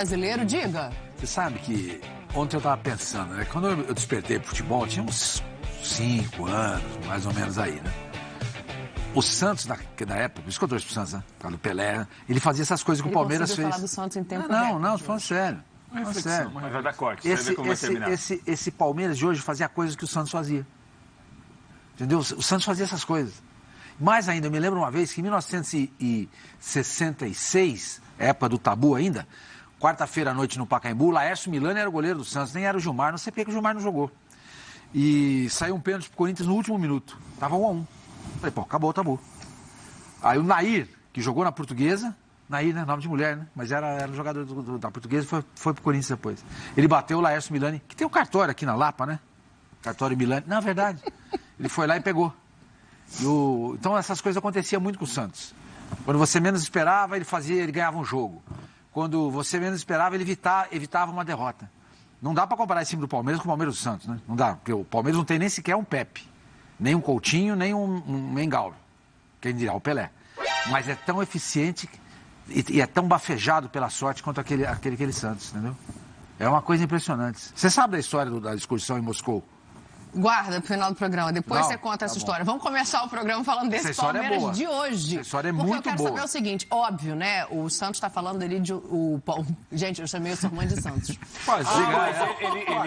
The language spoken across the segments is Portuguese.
brasileiro, diga. Você sabe que ontem eu estava pensando, né? Quando eu despertei pro futebol, tinha uns 5 anos, mais ou menos aí, né? O Santos, na época, por isso que eu trouxe pro Santos, né? Por causa do Pelé, ele fazia essas coisas que o Palmeiras fez. Falar do Santos em tempo Não, tô falando sério. Sério. Mas vai dar corte, você vê como vai terminar. Esse Palmeiras de hoje fazia coisas que o Santos fazia. Entendeu? O Santos fazia essas coisas. Mais ainda, eu me lembro uma vez que em 1966, época do tabu ainda, quarta-feira à noite no Pacaembu, Laércio Milani era o goleiro do Santos, nem era o Gilmar, não sei porque que o Gilmar não jogou. E saiu um pênalti pro Corinthians no último minuto. Tava 1-1. Falei, pô, acabou o tabu. Aí o Nair, que jogou na Portuguesa, Nair, né? Nome de mulher, né? Mas era um jogador da Portuguesa e foi pro Corinthians depois. Ele bateu o Laércio Milani, que tem um cartório aqui na Lapa, né? Cartório Milani. Na verdade, ele foi lá e pegou. Então essas coisas aconteciam muito com o Santos. Quando você menos esperava, ele ganhava um jogo. Quando você menos esperava, ele evitava uma derrota. Não dá para comparar esse time do Palmeiras com o Palmeiras do Santos, né? Não dá, porque o Palmeiras não tem nem sequer um Pepe, nem um Coutinho, nem um Mengal. Quem dirá, o Pelé. Mas é tão eficiente e é tão bafejado pela sorte quanto aquele Santos, entendeu? É uma coisa impressionante. Você sabe da história da excursão em Moscou? Guarda pro final do programa, depois você conta essa história. Vamos começar o programa falando desse Palmeiras de hoje. Essa história é muito boa. Porque eu quero saber o seguinte, óbvio, né? O Santos está falando ali de... Gente, eu chamei o Sormani de Santos.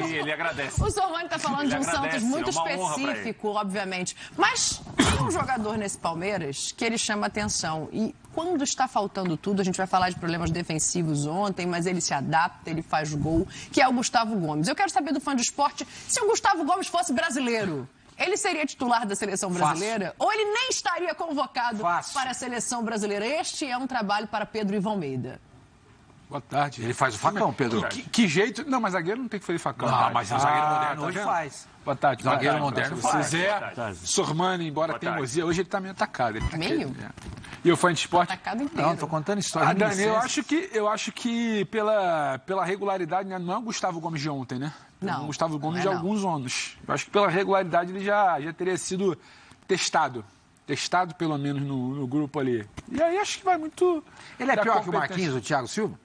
Ele agradece. O Sormani está falando de um Santos muito específico, obviamente. Mas tem um jogador nesse Palmeiras que ele chama atenção. E quando está faltando tudo, a gente vai falar de problemas defensivos ontem, mas ele se adapta, ele faz gol, que é o Gustavo Gomes. Eu quero saber do fã de esporte, se o Gustavo Gomes fosse brasileiro, ele seria titular da seleção brasileira? Fácil. Ou ele nem estaria convocado para a seleção brasileira? Este é um trabalho para Pedro Ivan Almeida. Boa tarde. Ele faz o facão, Pedro. Que jeito... Não, mas zagueiro não tem que fazer facão. Não, mas o zagueiro moderno hoje faz. Boa tarde. Zagueiro moderno faz. Zé, Sormani, embora tenha teimosia, hoje ele tá meio atacado. Ele tá meio? E o fã de esporte... Atacado inteiro. Não, tô contando história. Dani, eu acho que pela regularidade, né, não é o Gustavo Gomes de ontem, né? Não. O Gustavo Gomes de alguns anos. Eu acho que pela regularidade ele já teria sido testado. Testado, pelo menos, no grupo ali. E aí acho que vai muito... Ele é pior que o Marquinhos, o Thiago Silva?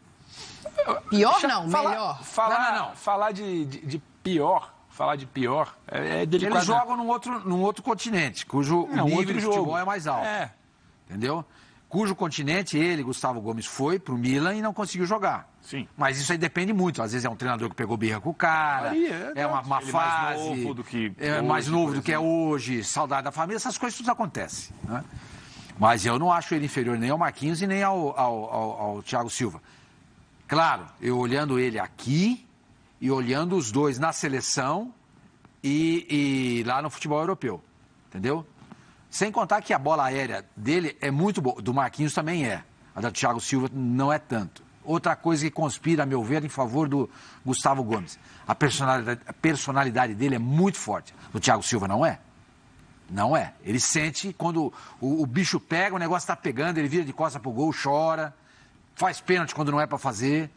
Pior não, melhor. Falar de pior... Falar de pior é delicado. Eles jogam num outro continente, cujo o nível de futebol é mais alto. Entendeu? Cujo continente ele, Gustavo Gomes, foi pro Milan e não conseguiu jogar. Sim. Mas isso aí depende muito. Às vezes é um treinador que pegou birra com o cara, é uma fase... mais novo do que mais novo do que é hoje, saudade da família, essas coisas tudo acontecem. Né? Mas eu não acho ele inferior nem ao Marquinhos e nem ao Thiago Silva. Claro, eu olhando ele aqui... e olhando os dois na seleção e lá no futebol europeu, entendeu? Sem contar que a bola aérea dele é muito boa, do Marquinhos também é, a da Thiago Silva não é tanto. Outra coisa que conspira, a meu ver, em favor do Gustavo Gomes, a personalidade dele é muito forte, do Thiago Silva não é? Não é. Ele sente quando o bicho pega, o negócio está pegando, ele vira de costas pro gol, chora, faz pênalti quando não é para fazer,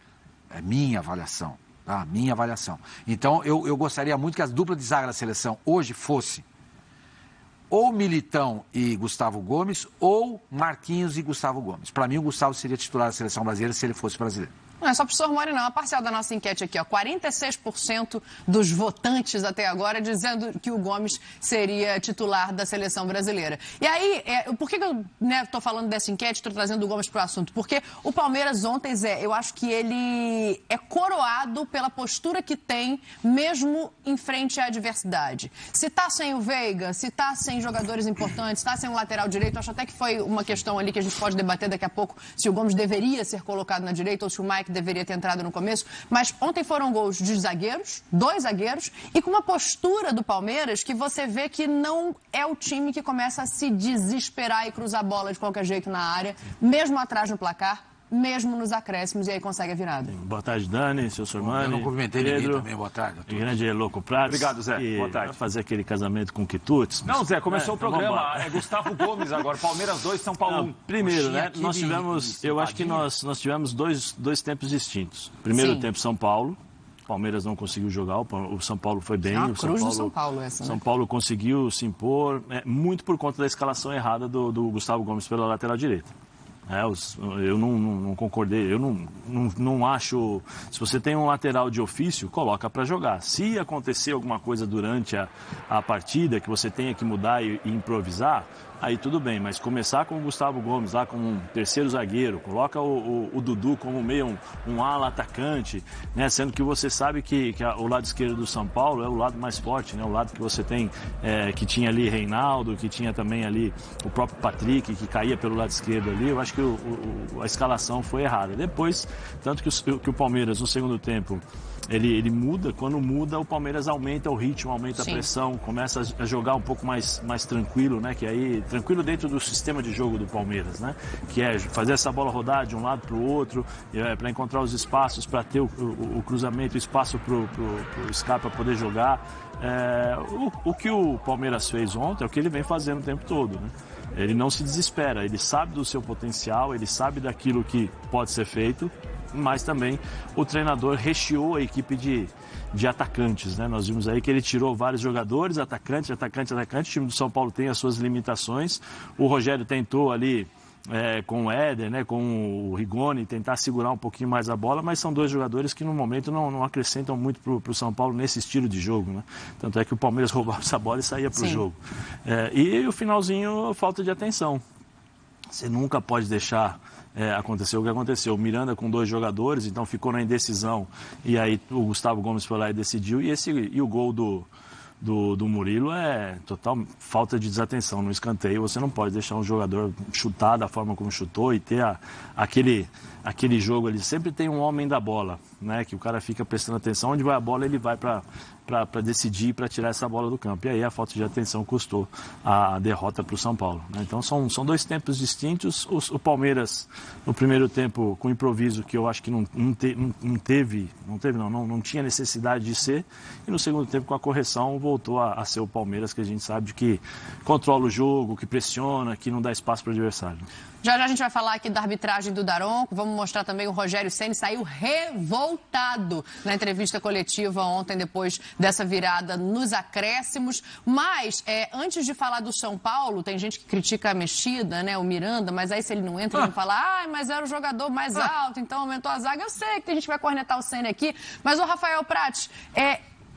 é minha avaliação. Tá? Minha avaliação. Então, eu gostaria muito que as duplas de zaga da seleção hoje fosse ou Militão e Gustavo Gomes ou Marquinhos e Gustavo Gomes. Para mim, o Gustavo seria titular da seleção brasileira se ele fosse brasileiro. Não é só para o Sormani, não. A parcial da nossa enquete aqui, ó, 46% dos votantes até agora dizendo que o Gomes seria titular da seleção brasileira. E aí, por que eu estou falando dessa enquete, estou trazendo o Gomes para o assunto? Porque o Palmeiras ontem, Zé, eu acho que ele é coroado pela postura que tem, mesmo em frente à adversidade. Se está sem o Veiga, se está sem jogadores importantes, se está sem um lateral direito, acho até que foi uma questão ali que a gente pode debater daqui a pouco, se o Gomes deveria ser colocado na direita ou se o Mike deveria ter entrado no começo, mas ontem foram gols de zagueiros, 2 zagueiros, e com uma postura do Palmeiras que você vê que não é o time que começa a se desesperar e cruzar a bola de qualquer jeito na área, mesmo atrás no placar, mesmo nos acréscimos, e aí consegue a virada. Boa tarde, Dani, seu Sormani. Eu não cumprimentei Pedro, ninguém também, boa tarde. E grande Louco Prats. Obrigado, Zé, boa tarde. Vai fazer aquele casamento com quitutes. Não, Zé, começou o programa, vamos é Gustavo Gomes agora, Palmeiras 2, São Paulo 1. Primeiro, né, nós tivemos, eu acho que nós tivemos dois tempos distintos. Primeiro tempo, São Paulo. Palmeiras não conseguiu jogar, o São Paulo foi bem. É uma cruz do São Paulo essa, né? São Paulo conseguiu se impor, muito por conta da escalação errada do Gustavo Gomes pela lateral direita. Eu não concordei, eu não acho... Se você tem um lateral de ofício, coloca para jogar. Se acontecer alguma coisa durante a partida, que você tenha que mudar e improvisar, aí tudo bem, mas começar com o Gustavo Gomes lá como um terceiro zagueiro, coloca o Dudu como meio um ala atacante, né? Sendo que você sabe que o lado esquerdo do São Paulo é o lado mais forte, né? O lado que você tem, que tinha ali Reinaldo, que tinha também ali o próprio Patrick, que caía pelo lado esquerdo ali. Eu acho que a escalação foi errada. Depois, tanto que o Palmeiras no segundo tempo, ele muda, quando muda o Palmeiras aumenta o ritmo, aumenta a pressão, começa a jogar um pouco mais tranquilo, né? Que aí, tranquilo dentro do sistema de jogo do Palmeiras, né? Que é fazer essa bola rodar de um lado para o outro, para encontrar os espaços, para ter o cruzamento, o espaço para o Scarpa poder jogar. O que o Palmeiras fez ontem é o que ele vem fazendo o tempo todo, né? Ele não se desespera, ele sabe do seu potencial, ele sabe daquilo que pode ser feito, mas também o treinador recheou a equipe de atacantes, né? Nós vimos aí que ele tirou vários jogadores, atacante. O time do São Paulo tem as suas limitações. O Rogério tentou ali com o Éder, né, com o Rigoni, tentar segurar um pouquinho mais a bola, mas são dois jogadores que no momento não acrescentam muito para o São Paulo nesse estilo de jogo, né? Tanto é que o Palmeiras roubava essa bola e saía para o jogo. E o finalzinho, falta de atenção. Você nunca pode deixar acontecer o que aconteceu. O Miranda com dois jogadores, então ficou na indecisão, e aí o Gustavo Gomes foi lá e decidiu, e o gol do Murilo é total falta de desatenção. No escanteio você não pode deixar um jogador chutar da forma como chutou e ter aquele jogo ali. Sempre tem um homem da bola, né? Que o cara fica prestando atenção. Onde vai a bola, ele vai para decidir, para tirar essa bola do campo. E aí a falta de atenção custou a derrota para o São Paulo, né? Então são dois tempos distintos. O Palmeiras, no primeiro tempo, com improviso, que eu acho que não tinha necessidade de ser. E no segundo tempo, com a correção, voltou a ser o Palmeiras, que a gente sabe que controla o jogo, que pressiona, que não dá espaço para o adversário. Já a gente vai falar aqui da arbitragem do Daronco. Vamos mostrar também o Rogério Ceni saiu revoltado na entrevista coletiva ontem, depois dessa virada nos acréscimos. Mas, antes de falar do São Paulo, tem gente que critica a mexida, né, o Miranda, mas aí se ele não entra, ele vai falar, mas era o jogador mais alto, então aumentou a zaga. Eu sei que tem gente que vai cornetar o Ceni aqui, mas o Rafael Prates,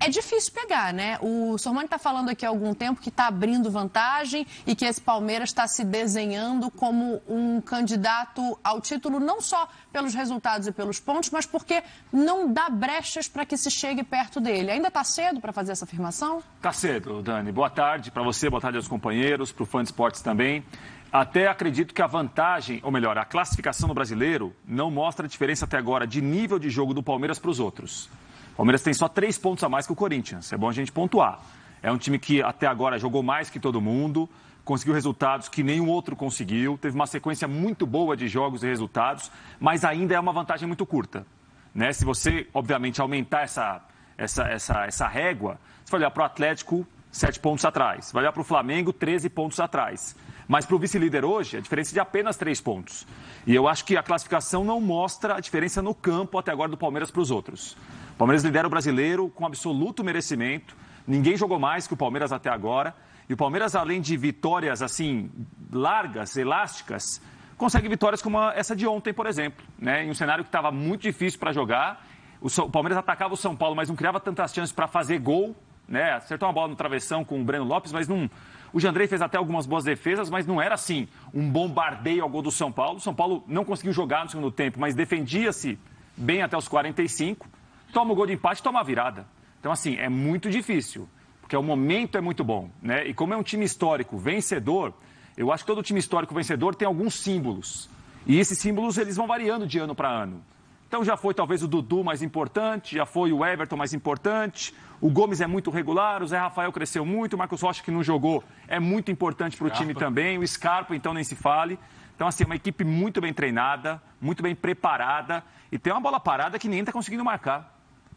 é difícil pegar, né? O Sormani está falando aqui há algum tempo que está abrindo vantagem e que esse Palmeiras está se desenhando como um candidato ao título, não só pelos resultados e pelos pontos, mas porque não dá brechas para que se chegue perto dele. Ainda está cedo para fazer essa afirmação? Está cedo, Dani. Boa tarde para você, boa tarde aos companheiros, para o Fã de Esportes também. Até acredito que a vantagem, ou melhor, a classificação do brasileiro não mostra a diferença até agora de nível de jogo do Palmeiras para os outros. O Palmeiras tem só 3 pontos a mais que o Corinthians. É bom a gente pontuar. É um time que até agora jogou mais que todo mundo, conseguiu resultados que nenhum outro conseguiu, teve uma sequência muito boa de jogos e resultados, mas ainda é uma vantagem muito curta, né? Se você, obviamente, aumentar essa régua, você vai olhar para o Atlético, 7 pontos atrás. Vai olhar para o Flamengo, 13 pontos atrás. Mas para o vice-líder hoje, a diferença é de apenas 3 pontos. E eu acho que a classificação não mostra a diferença no campo até agora do Palmeiras para os outros. O Palmeiras lidera o brasileiro com absoluto merecimento. Ninguém jogou mais que o Palmeiras até agora. E o Palmeiras, além de vitórias assim largas, elásticas, consegue vitórias como essa de ontem, por exemplo, né? Em um cenário que estava muito difícil para jogar. O Palmeiras atacava o São Paulo, mas não criava tantas chances para fazer gol, né? Acertou uma bola no travessão com o Breno Lopes, mas não... O Jandrei fez até algumas boas defesas, mas não era assim um bombardeio ao gol do São Paulo. O São Paulo não conseguiu jogar no segundo tempo, mas defendia-se bem até os 45. Toma o gol de empate, toma a virada. Então, assim, é muito difícil, porque o momento é muito bom, né? E como é um time histórico vencedor, eu acho que todo time histórico vencedor tem alguns símbolos. E esses símbolos, eles vão variando de ano para ano. Então, já foi talvez o Dudu mais importante, já foi o Everton mais importante, o Gomes é muito regular, o Zé Rafael cresceu muito, o Marcos Rocha, que não jogou, é muito importante para o time também, o Scarpa, então, nem se fale. Então, assim, é uma equipe muito bem treinada, muito bem preparada, e tem uma bola parada que ninguém está conseguindo marcar.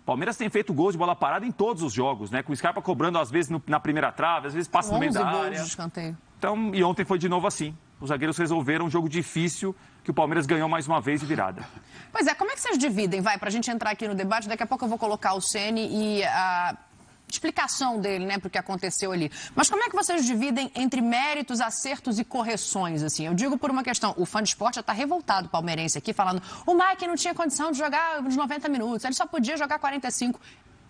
Palmeiras tem feito gols de bola parada em todos os jogos, né? Com o Scarpa cobrando, às vezes, na primeira trave, às vezes passa no meio da área. De escanteio. Então, e ontem foi de novo assim. Os zagueiros resolveram um jogo difícil que o Palmeiras ganhou mais uma vez de virada. Pois é, como é que vocês dividem? Vai, pra gente entrar aqui no debate, daqui a pouco eu vou colocar o Ceni e explicação dele, né, para o que aconteceu ali. Mas como é que vocês dividem entre méritos, acertos e correções, assim? Eu digo por uma questão, o fã de esporte já está revoltado, palmeirense aqui, falando o Mike não tinha condição de jogar os 90 minutos, ele só podia jogar 45.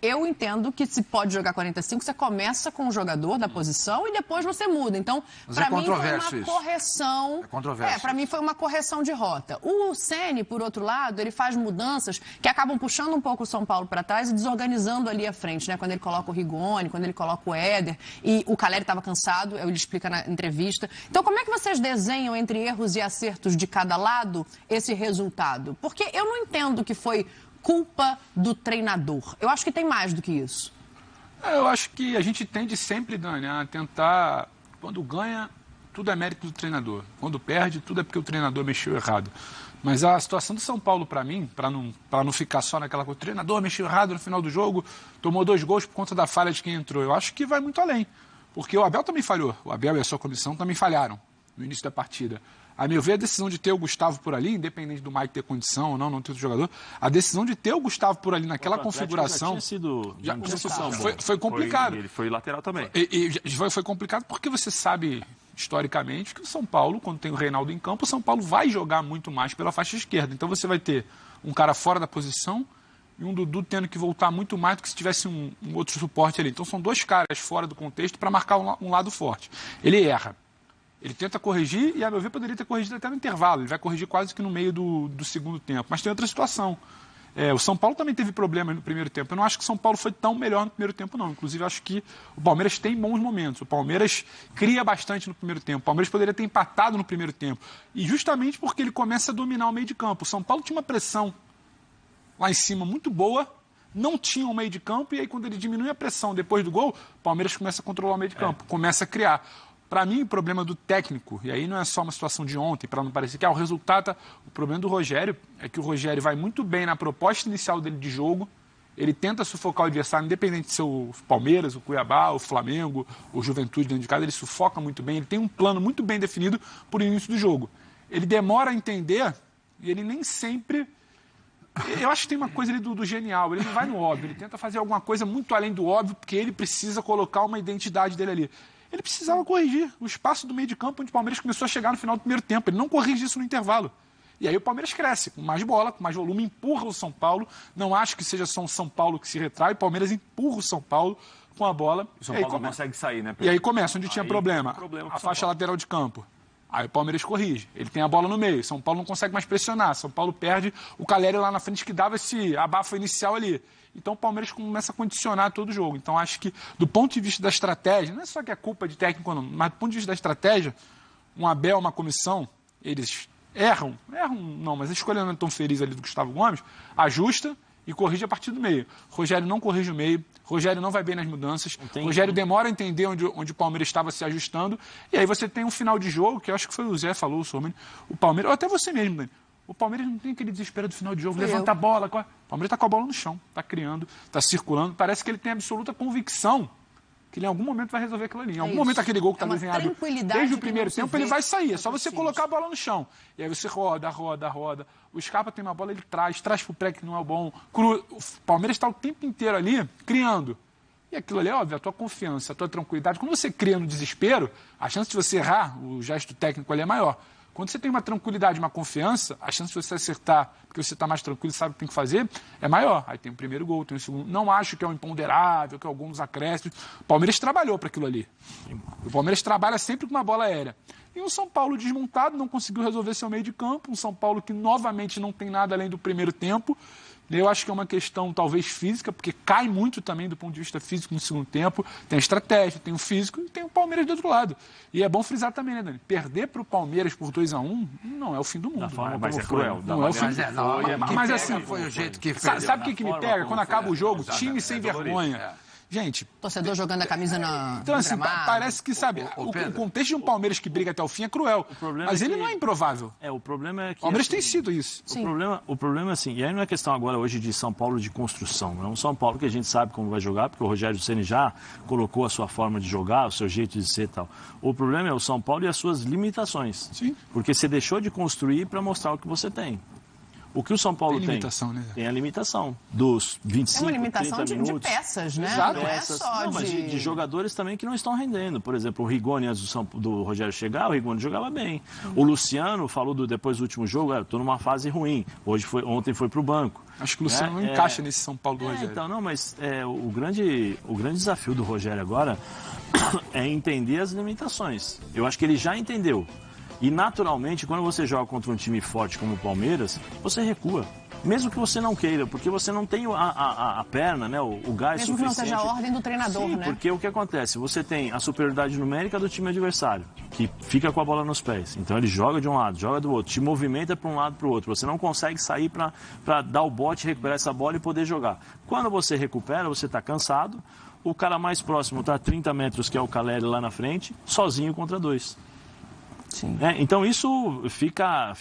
Eu entendo que se pode jogar 45, você começa com o jogador da posição e depois você muda. Então, para mim foi uma correção. É controverso. Para mim foi uma correção de rota. O Ceni, por outro lado, ele faz mudanças que acabam puxando um pouco o São Paulo para trás e desorganizando ali à frente, né? Quando ele coloca o Rigoni, quando ele coloca o Éder e o Caleri estava cansado, ele explica na entrevista. Então, como é que vocês desenham entre erros e acertos de cada lado esse resultado? Porque eu não entendo que foi culpa do treinador. Eu acho que tem mais do que isso. Eu acho que a gente tende sempre, Dani, a tentar, quando ganha, tudo é mérito do treinador. Quando perde, tudo é porque o treinador mexeu errado. Mas a situação do São Paulo, para mim, para não ficar só naquela coisa, o treinador mexeu errado no final do jogo, tomou 2 gols por conta da falha de quem entrou. Eu acho que vai muito além. Porque o Abel também falhou. O Abel e a sua comissão também falharam no início da partida. A meu ver, a decisão de ter o Gustavo por ali, independente do Mike ter condição ou não ter outro jogador, a decisão de ter o Gustavo por ali naquela configuração foi complicado. Ele foi lateral também. Foi complicado porque você sabe, historicamente, que o São Paulo, quando tem o Reinaldo em campo, o São Paulo vai jogar muito mais pela faixa esquerda. Então você vai ter um cara fora da posição e um Dudu tendo que voltar muito mais do que se tivesse um outro suporte ali. Então são 2 caras fora do contexto para marcar um lado forte. Ele erra. Ele tenta corrigir e, a meu ver, poderia ter corrigido até no intervalo. Ele vai corrigir quase que no meio do segundo tempo. Mas tem outra situação. O São Paulo também teve problemas no primeiro tempo. Eu não acho que o São Paulo foi tão melhor no primeiro tempo, não. Inclusive, acho que o Palmeiras tem bons momentos. O Palmeiras cria bastante no primeiro tempo. O Palmeiras poderia ter empatado no primeiro tempo. E justamente porque ele começa a dominar o meio de campo. O São Paulo tinha uma pressão lá em cima muito boa, não tinha um meio de campo, e aí quando ele diminui a pressão depois do gol, o Palmeiras começa a controlar o meio de campo, começa a criar. Para mim, o problema do técnico, e aí não é só uma situação de ontem, para não parecer que o resultado... O problema do Rogério é que o Rogério vai muito bem na proposta inicial dele de jogo, ele tenta sufocar o adversário, independente de ser o Palmeiras, o Cuiabá, o Flamengo, o Juventude dentro de casa, ele sufoca muito bem, ele tem um plano muito bem definido por início do jogo. Ele demora a entender e ele nem sempre... Eu acho que tem uma coisa ali do genial, ele não vai no óbvio, ele tenta fazer alguma coisa muito além do óbvio, porque ele precisa colocar uma identidade dele ali. Ele precisava corrigir o espaço do meio de campo onde o Palmeiras começou a chegar no final do primeiro tempo. Ele não corrige isso no intervalo. E aí o Palmeiras cresce, com mais bola, com mais volume, empurra o São Paulo. Não acho que seja só um São Paulo que se retrai, o Palmeiras empurra o São Paulo com a bola. O São Paulo não consegue sair, né, Pedro? E aí começa, onde tinha problema a faixa lateral de campo. Aí o Palmeiras corrige. Ele tem a bola no meio. São Paulo não consegue mais pressionar. São Paulo perde o Caleri lá na frente que dava esse abafo inicial ali. Então o Palmeiras começa a condicionar todo o jogo. Então acho que, do ponto de vista da estratégia, não é só que é culpa de técnico, não, mas do ponto de vista da estratégia, um Abel, uma comissão, eles erram não, mas a escolha não é tão feliz ali do Gustavo Gomes, ajusta e corrige a partir do meio. Rogério não corrige o meio, Rogério não vai bem nas mudanças, Rogério demora a entender onde o Palmeiras estava se ajustando, e aí você tem um final de jogo, que eu acho que foi o Zé falou, o Palmeiras, ou até você mesmo, Dani. O Palmeiras não tem aquele desespero do final de jogo, levanta a bola. O Palmeiras está com a bola no chão, está criando, está circulando. Parece que ele tem absoluta convicção que ele em algum momento vai resolver aquilo ali. Em algum momento aquele gol que está desenhado desde o primeiro tempo, ele vai sair. É só você colocar a bola no chão. E aí você roda. O Scarpa tem uma bola, ele traz para o pré que não é bom. O Palmeiras está o tempo inteiro ali criando. E aquilo ali é óbvio, a tua confiança, a tua tranquilidade. Quando você cria no desespero, a chance de você errar, o gesto técnico ali é maior. Quando você tem uma tranquilidade, uma confiança, a chance de você acertar, porque você está mais tranquilo e sabe o que tem que fazer, é maior. Aí tem o primeiro gol, tem o segundo. Não acho que é um imponderável, que é alguns acréscimos. O Palmeiras trabalhou para aquilo ali. O Palmeiras trabalha sempre com uma bola aérea. E um São Paulo desmontado, não conseguiu resolver seu meio de campo. Um São Paulo que novamente não tem nada além do primeiro tempo. Eu acho que é uma questão, talvez, física, porque cai muito também do ponto de vista físico no segundo tempo. Tem a estratégia, tem o físico e tem o Palmeiras do outro lado. E é bom frisar também, né, Dani? Perder para o Palmeiras por 2-1 não é o fim do mundo. Mas é cruel. Não é o fim do mundo. Mas assim, foi o jeito que fez. Sabe o que me pega? Quando acaba o jogo, time sem vergonha. Gente... Torcedor jogando a camisa na... Então, assim, parece que, sabe, o contexto de um Palmeiras que briga até o fim é cruel. Mas ele não é improvável. O problema é que... O Palmeiras tem sido isso. O problema é assim, e aí não é questão agora hoje de São Paulo de construção. É um São Paulo que a gente sabe como vai jogar, porque o Rogério Ceni já colocou a sua forma de jogar, o seu jeito de ser e tal. O problema é o São Paulo e as suas limitações. Sim. Porque você deixou de construir para mostrar o que você tem. O que o São Paulo tem? Limitação, né? Tem a limitação dos 25, É uma limitação 30 minutos. de peças, né? Exato. Não é só Não, mas de jogadores também que não estão rendendo. Por exemplo, o Rigoni, antes do Rogério chegar, o Rigoni jogava bem. O Luciano falou depois do último jogo, estou numa fase ruim. Ontem foi para o banco. Acho que o Luciano não encaixa nesse São Paulo do Rogério. Então, não, mas o grande desafio do Rogério agora é entender as limitações. Eu acho que ele já entendeu. E, naturalmente, quando você joga contra um time forte como o Palmeiras, você recua. Mesmo que você não queira, porque você não tem a perna, né, o gás mesmo suficiente. que não seja a ordem do treinador, Sim, né? porque o que acontece? Você tem a superioridade numérica do time adversário, que fica com a bola nos pés. Então ele joga de um lado, joga do outro, te movimenta para um lado para o outro. Você não consegue sair para dar o bote, recuperar essa bola e poder jogar. Quando você recupera, você está cansado. O cara mais próximo está a 30 metros, que é o Caleri lá na frente, sozinho contra 2. Sim. Então isso fica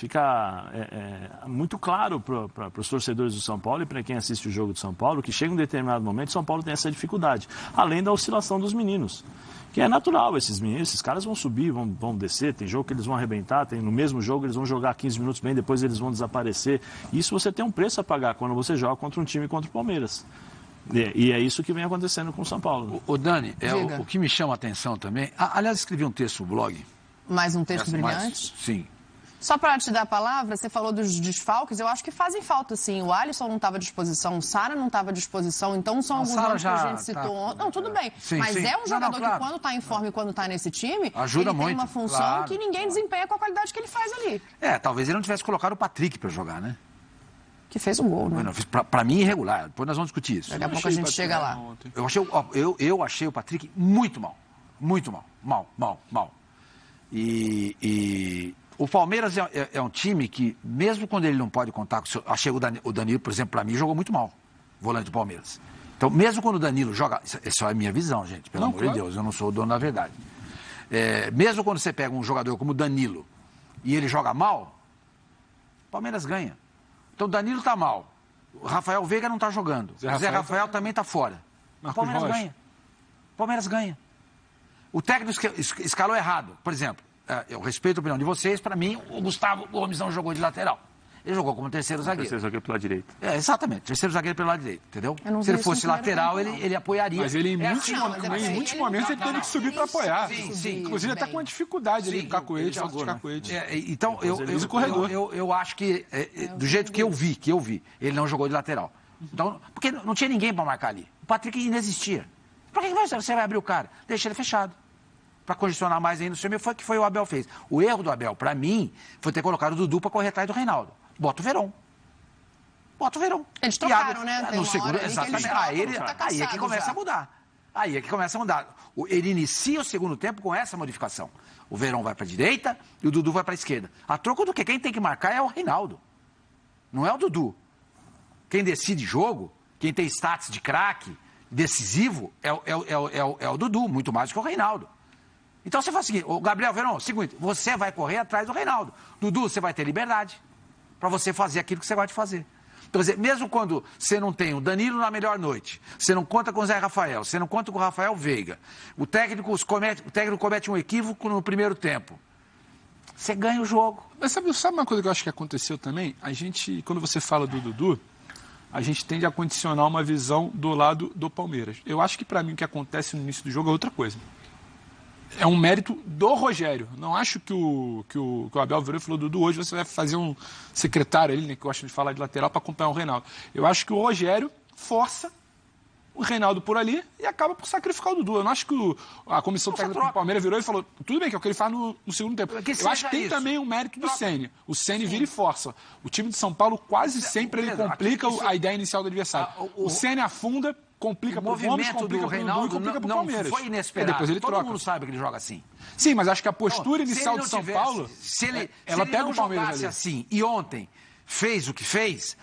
muito claro para os torcedores do São Paulo e para quem assiste o jogo do São Paulo, que chega um determinado momento, São Paulo tem essa dificuldade, além da oscilação dos meninos, que é natural. Esses caras vão subir, vão descer, tem jogo que eles vão arrebentar, no mesmo jogo eles vão jogar 15 minutos bem, depois eles vão desaparecer. Isso você tem um preço a pagar quando você joga contra um time contra o Palmeiras. E é isso que vem acontecendo com o São Paulo. O Dani, o que me chama a atenção também... Aliás, escrevi um texto no blog. Mais um texto brilhante? Sim. Só para te dar a palavra, você falou dos desfalques, eu acho que fazem falta, sim. O Alisson não estava à disposição, o Sara não estava à disposição, então são alguns nomes que a gente citou ontem. Não, tudo bem. Sim, mas sim. é um jogador claro. que quando está em forma e quando está nesse time, ajuda ele muito, tem uma função claro, que ninguém desempenha com a qualidade que ele faz ali. Talvez ele não tivesse colocado o Patrick para jogar, né? Que fez um gol, né? Para mim, irregular. Depois nós vamos discutir isso. Daqui a pouco a gente chega lá. Eu achei o Patrick muito mal. Muito mal. Mal. E o Palmeiras é um time que, mesmo quando ele não pode contar com o seu... Achei o Danilo, por exemplo, para mim, jogou muito mal, volante do Palmeiras. Então, mesmo quando o Danilo joga... Essa é a minha visão, gente, pelo amor de Deus, eu não sou o dono da verdade. Mesmo quando você pega um jogador como o Danilo e ele joga mal, o Palmeiras ganha. Então, o Danilo está mal. O Rafael Veiga não está jogando. O Zé Rafael também está fora. O Palmeiras ganha. O Palmeiras ganha. O técnico escalou errado. Por exemplo, eu respeito a opinião de vocês, para mim, o Gustavo Gomes não jogou de lateral. Ele jogou como terceiro zagueiro. Terceiro zagueiro pelo lado direito. Exatamente, terceiro zagueiro pelo lado direito, entendeu? Se ele fosse lateral, ele apoiaria. Mas ele, em muitos momentos, ele teve que isso, subir para apoiar. Sim. Inclusive, até com uma dificuldade ali, cacoete, jogou, né? cacoete. Então, eu acho que, do jeito que eu vi, ele não jogou de lateral. Então, porque não tinha ninguém para marcar ali. O Patrick inexistia. Por que você vai abrir o cara? Deixa ele fechado. Para congestionar mais ainda o seu meio, foi o que o Abel fez. O erro do Abel, para mim, foi ter colocado o Dudu para correr atrás do Reinaldo. Bota o Verón. Eles trocaram, né? No segundo, exatamente. Aí é que começa a mudar. Ele inicia o segundo tempo com essa modificação. O Verón vai para a direita e o Dudu vai para a esquerda. A troco do que? Quem tem que marcar é o Reinaldo. Não é o Dudu. Quem decide jogo, quem tem status de craque, decisivo, é o Dudu, muito mais do que o Reinaldo. Então você faz o seguinte, o Gabriel Verón, seguinte, você vai correr atrás do Reinaldo. Dudu, você vai ter liberdade para você fazer aquilo que você gosta de fazer. Então, quer dizer, mesmo quando você não tem o Danilo na melhor noite, você não conta com o Zé Rafael, você não conta com o Rafael Veiga, o técnico comete um equívoco no primeiro tempo, você ganha o jogo. Mas sabe uma coisa que eu acho que aconteceu também? A gente, quando você fala do Dudu, a gente tende a condicionar uma visão do lado do Palmeiras. Eu acho que, para mim, o que acontece no início do jogo é outra coisa. É um mérito do Rogério. Não acho que o Abel virou e falou, Dudu, hoje você vai fazer um secretário ali, né, que gosta de falar de lateral, para acompanhar o Reinaldo. Eu acho que o Rogério força o Reinaldo por ali e acaba por sacrificar o Dudu. Eu não acho que a comissão técnica do Palmeiras virou e falou, tudo bem, que é o que ele faz no segundo tempo. Eu acho que tem também um mérito do Ceni. O Ceni vira e força. O time de São Paulo quase sempre ele complica a ideia inicial do adversário. O Ceni afunda, complica pro Gomes, complica pro Reinaldo e complica pro Palmeiras. Foi inesperado. Depois ele troca. Todo mundo sabe que ele joga assim. Sim, mas acho que a postura inicial do São Paulo, ela pega o Palmeiras ali. Assim, e ontem fez o que fez,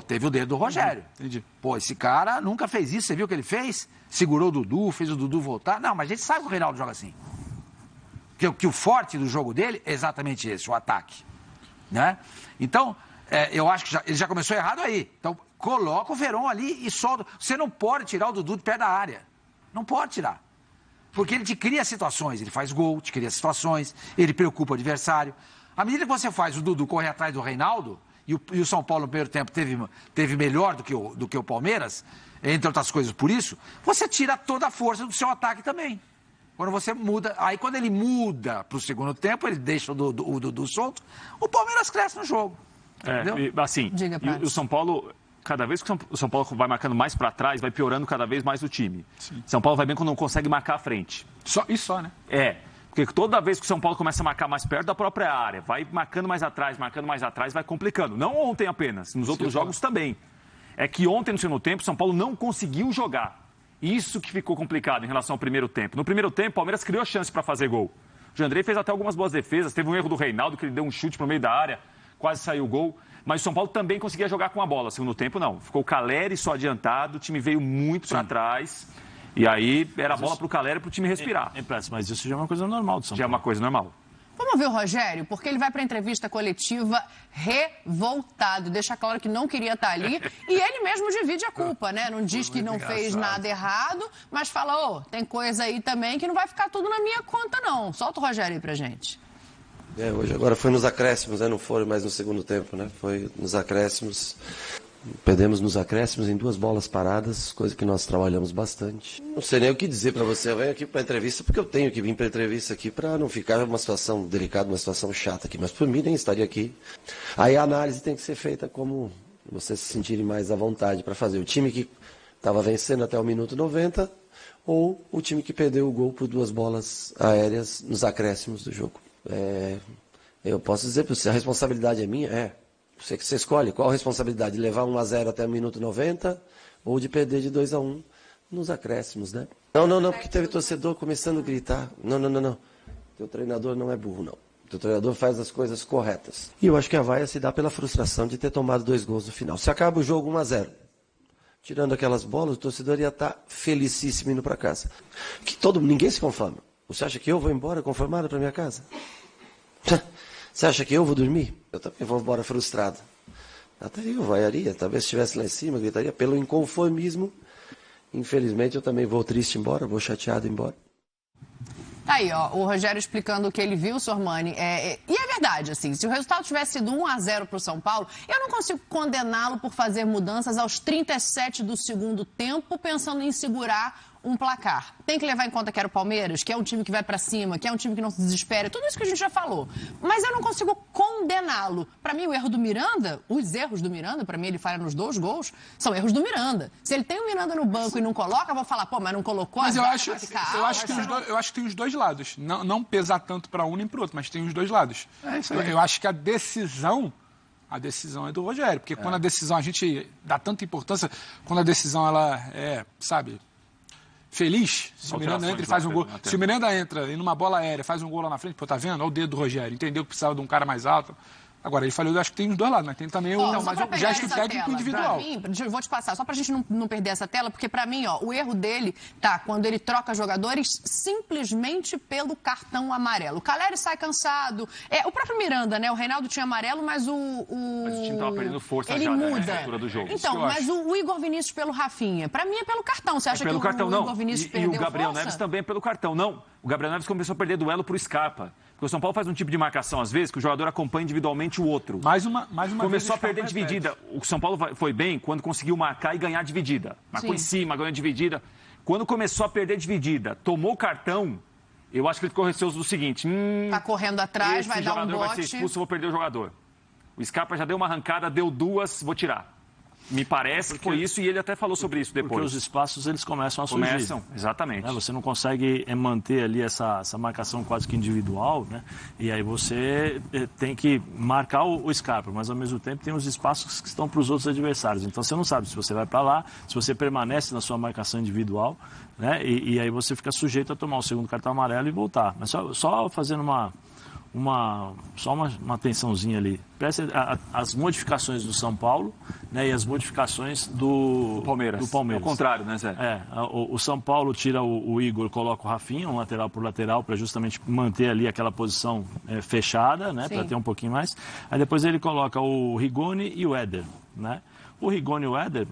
teve o dedo do Rogério. Entendi. Esse cara nunca fez isso, você viu o que ele fez? Segurou o Dudu, fez o Dudu voltar. Não, mas a gente sabe que o Reinaldo joga assim. Que o forte do jogo dele é exatamente esse, o ataque. Né? Então, eu acho que ele já começou errado aí. Então, coloca o Verón ali e solta. Você não pode tirar o Dudu de pé da área. Não pode tirar. Porque ele te cria situações, ele faz gol, te cria situações, ele preocupa o adversário. À medida que você faz o Dudu correr atrás do Reinaldo, e o São Paulo no primeiro tempo teve melhor do que o Palmeiras, entre outras coisas por isso, você tira toda a força do seu ataque também. Quando você muda, aí quando ele muda para o segundo tempo, ele deixa o Dudu solto, o Palmeiras cresce no jogo. O São Paulo, cada vez que o São Paulo vai marcando mais para trás, vai piorando cada vez mais o time. Sim. São Paulo vai bem quando não consegue marcar à frente. Só, né? Porque toda vez que o São Paulo começa a marcar mais perto da própria área, vai marcando mais atrás, vai complicando. Não ontem apenas, nos outros jogos também. É que ontem, no segundo tempo, o São Paulo não conseguiu jogar. Isso que ficou complicado em relação ao primeiro tempo. No primeiro tempo, o Palmeiras criou chance para fazer gol. O Jandrei fez até algumas boas defesas, teve um erro do Reinaldo, que ele deu um chute para o meio da área, quase saiu o gol. Mas o São Paulo também conseguia jogar com a bola. No segundo tempo, não. Ficou o Caleri só adiantado, o time veio muito para trás. E aí era a bola para o Caleri para o time respirar. Mas isso já é uma coisa normal do São Paulo. Já é uma coisa normal. Vamos ver o Rogério, porque ele vai para a entrevista coletiva revoltado. Deixa claro que não queria estar ali. E ele mesmo divide a culpa, né? Não diz que não fez nada errado, mas fala, tem coisa aí também que não vai ficar tudo na minha conta, não. Solta o Rogério aí pra gente. Hoje agora foi nos acréscimos, né? Não foi mais no segundo tempo, né? Foi nos acréscimos. Perdemos nos acréscimos em 2 bolas paradas, coisa que nós trabalhamos bastante. Não sei nem o que dizer para você. Eu venho aqui para entrevista porque eu tenho que vir para entrevista aqui para não ficar uma situação delicada, uma situação chata aqui. Mas por mim nem estaria aqui. Aí a análise tem que ser feita como vocês se sentirem mais à vontade para fazer. O time que estava vencendo até o minuto 90 ou o time que perdeu o gol por 2 bolas aéreas nos acréscimos do jogo. Eu posso dizer para você, a responsabilidade é minha? Você que você escolhe qual a responsabilidade, de levar 1-0 até o minuto 90 ou de perder de 2-1 nos acréscimos, né? Não, porque teve torcedor começando a gritar. Não. Teu treinador não é burro, não. Teu treinador faz as coisas corretas. E eu acho que a vaia se dá pela frustração de ter tomado 2 gols no final. Se acaba o jogo 1-0, tirando aquelas bolas, o torcedor ia estar felicíssimo indo para casa. Ninguém se conforma. Você acha que eu vou embora conformado para minha casa? Você acha que eu vou dormir? Eu também vou embora frustrado. Até eu vaiaria, talvez estivesse lá em cima, gritaria. Pelo inconformismo, infelizmente eu também vou triste embora, vou chateado embora. Aí, o Rogério explicando o que ele viu, Sormani. E é verdade, assim, se o resultado tivesse sido 1-0 para o São Paulo, eu não consigo condená-lo por fazer mudanças aos 37 do segundo tempo, pensando em segurar um placar. Tem que levar em conta que era o Palmeiras, que é um time que vai para cima, que é um time que não se desespera, tudo isso que a gente já falou. Mas eu não consigo condená-lo. Para mim, o erro do Miranda, os erros do Miranda, para mim ele falha nos 2 gols, são erros do Miranda. Se ele tem o Miranda no banco e não coloca, eu vou falar, mas não colocou. Mas eu acho que tem os dois lados. Não pesar tanto para um nem para o outro, mas tem os 2 lados. Eu acho que a decisão é do Rogério, porque quando a decisão, a gente dá tanta importância, quando a decisão ela feliz, se o Miranda entra e faz um gol. Se o Miranda entra e numa bola aérea faz um gol lá na frente, tá vendo? Olha o dedo do Rogério, entendeu que precisava de um cara mais alto. Agora, ele falou, eu acho que tem os 2 lados, mas tem também o gesto técnico individual. Eu vou te passar, só pra gente não perder essa tela, porque pra mim, o erro dele tá quando ele troca jogadores simplesmente pelo cartão amarelo. O Caleri sai cansado. O próprio Miranda, né? O Reinaldo tinha amarelo, mas Mas o time tava perdendo força ele já, muda. Na altura do jogo. Então, mas o Igor Vinícius pelo Rafinha, pra mim é pelo cartão. Você acha que o Igor Vinícius perdeu força? E o Gabriel força? Neves também é pelo cartão. Não, o Gabriel Neves começou a perder duelo pro Scarpa. Porque o São Paulo faz um tipo de marcação, às vezes, que o jogador acompanha individualmente o outro. Mais uma Começou a perder dividida. O São Paulo foi bem quando conseguiu marcar e ganhar dividida. Marcou em cima, ganhou dividida. Quando começou a perder dividida, tomou o cartão, eu acho que ele ficou receoso do seguinte. Tá correndo atrás, vai dar um bote. Esse jogador vai ser expulso, eu vou perder o jogador. O Scarpa já deu uma arrancada, deu 2, vou tirar. Me parece que foi isso e ele até falou sobre isso depois. Porque os espaços, eles começam a surgir. Exatamente. Você não consegue manter ali essa marcação quase que individual, né? E aí você tem que marcar o Scarpa, mas ao mesmo tempo tem os espaços que estão para os outros adversários. Então você não sabe se você vai para lá, se você permanece na sua marcação individual, né? E aí você fica sujeito a tomar o segundo cartão amarelo e voltar. Mas só fazendo uma atençãozinha ali. Preste as modificações do São Paulo, né, e as modificações do Palmeiras. É o contrário, né, Zé? O São Paulo tira o Igor, coloca o Rafinha, um lateral por lateral, para justamente manter ali aquela posição fechada, né, para ter um pouquinho mais. Aí depois ele coloca o Rigoni e o Éder, né? O Rigoni e o Éder,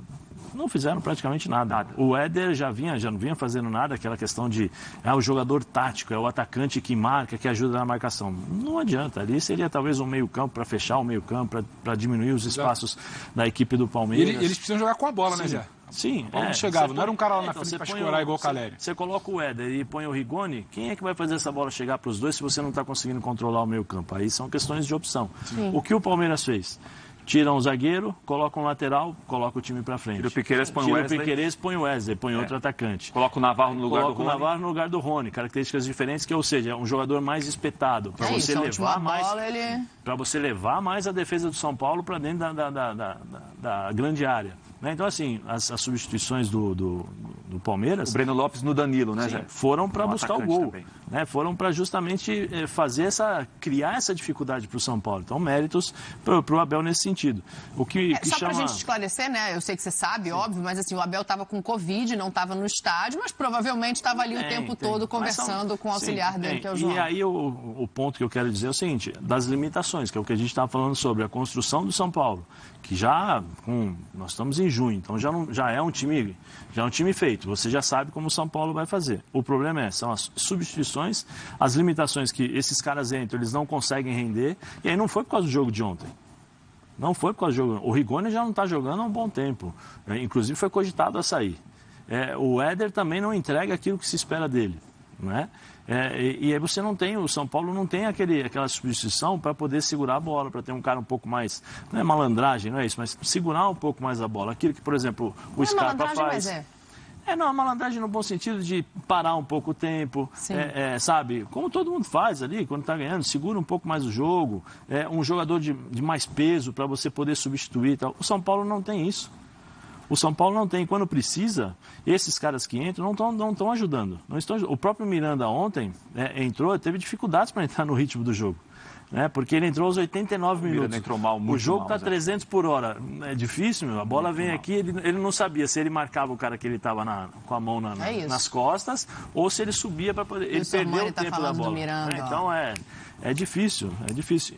Não fizeram praticamente nada. O Éder já não vinha fazendo nada, aquela questão de o jogador tático, é o atacante que marca, que ajuda na marcação. Não adianta. Ali seria talvez um meio-campo para fechar o meio-campo, para diminuir os espaços da equipe do Palmeiras. Eles precisam jogar com a bola, né, Zé? Sim. O Paulo chegava, não era um cara lá na frente para escorar igual o Caleri. Você coloca o Éder e põe o Rigoni, quem é que vai fazer essa bola chegar para os dois se você não está conseguindo controlar o meio-campo? Aí são questões de opção. Sim. O que o Palmeiras fez? Tira um zagueiro, coloca um lateral, coloca o time para frente. Tira o Piquerez, põe o Wesley, põe outro atacante. Coloca o Navarro no lugar do Rony. Coloca o Navarro no lugar do Rony. Características diferentes, ou seja, é um jogador mais espetado. Para você levar mais. Para você levar mais a defesa do São Paulo para dentro da grande área. Né? Então, assim, as substituições do Palmeiras... O Breno Lopes no Danilo, né, Zé? Foram para buscar o gol. Né? Foram para justamente criar essa dificuldade para o São Paulo. Então, méritos para o Abel nesse sentido. Só para a gente esclarecer, né? Eu sei que você sabe, óbvio, mas assim, o Abel estava com Covid, não estava no estádio, mas provavelmente estava ali o tempo todo conversando com o auxiliar dele, que é o João. E aí o ponto que eu quero dizer é o seguinte, das limitações, que é o que a gente estava falando sobre a construção do São Paulo, que nós estamos em junho, então já é um time feito. Você já sabe como o São Paulo vai fazer. O problema são as substituições, as limitações que esses caras entram, eles não conseguem render, e aí não foi por causa do jogo de ontem. Não foi por causa do jogo. O Rigoni já não está jogando há um bom tempo. Inclusive foi cogitado a sair. O Éder também não entrega aquilo que se espera dele. Não é? E aí você não tem, o São Paulo não tem aquela substituição para poder segurar a bola, para ter um cara um pouco mais, não é malandragem, não é isso, mas segurar um pouco mais a bola. Aquilo que, por exemplo, o Scarpa faz. Não, a malandragem no bom sentido de parar um pouco o tempo, sabe? Como todo mundo faz ali, quando está ganhando, segura um pouco mais o jogo, um jogador de mais peso para você poder substituir e tal. O São Paulo não tem isso. O São Paulo não tem. Quando precisa, esses caras que entram não estão ajudando. O próprio Miranda ontem teve dificuldades para entrar no ritmo do jogo. Né? Porque ele entrou aos 89 minutos. Entrou mal, muito o jogo está mal, 300 por hora. É difícil, meu. A bola vem aqui, ele não sabia se ele marcava o cara que ele estava com a mão nas costas ou se ele subia para poder. Ele perdeu o tempo da bola. Então é difícil.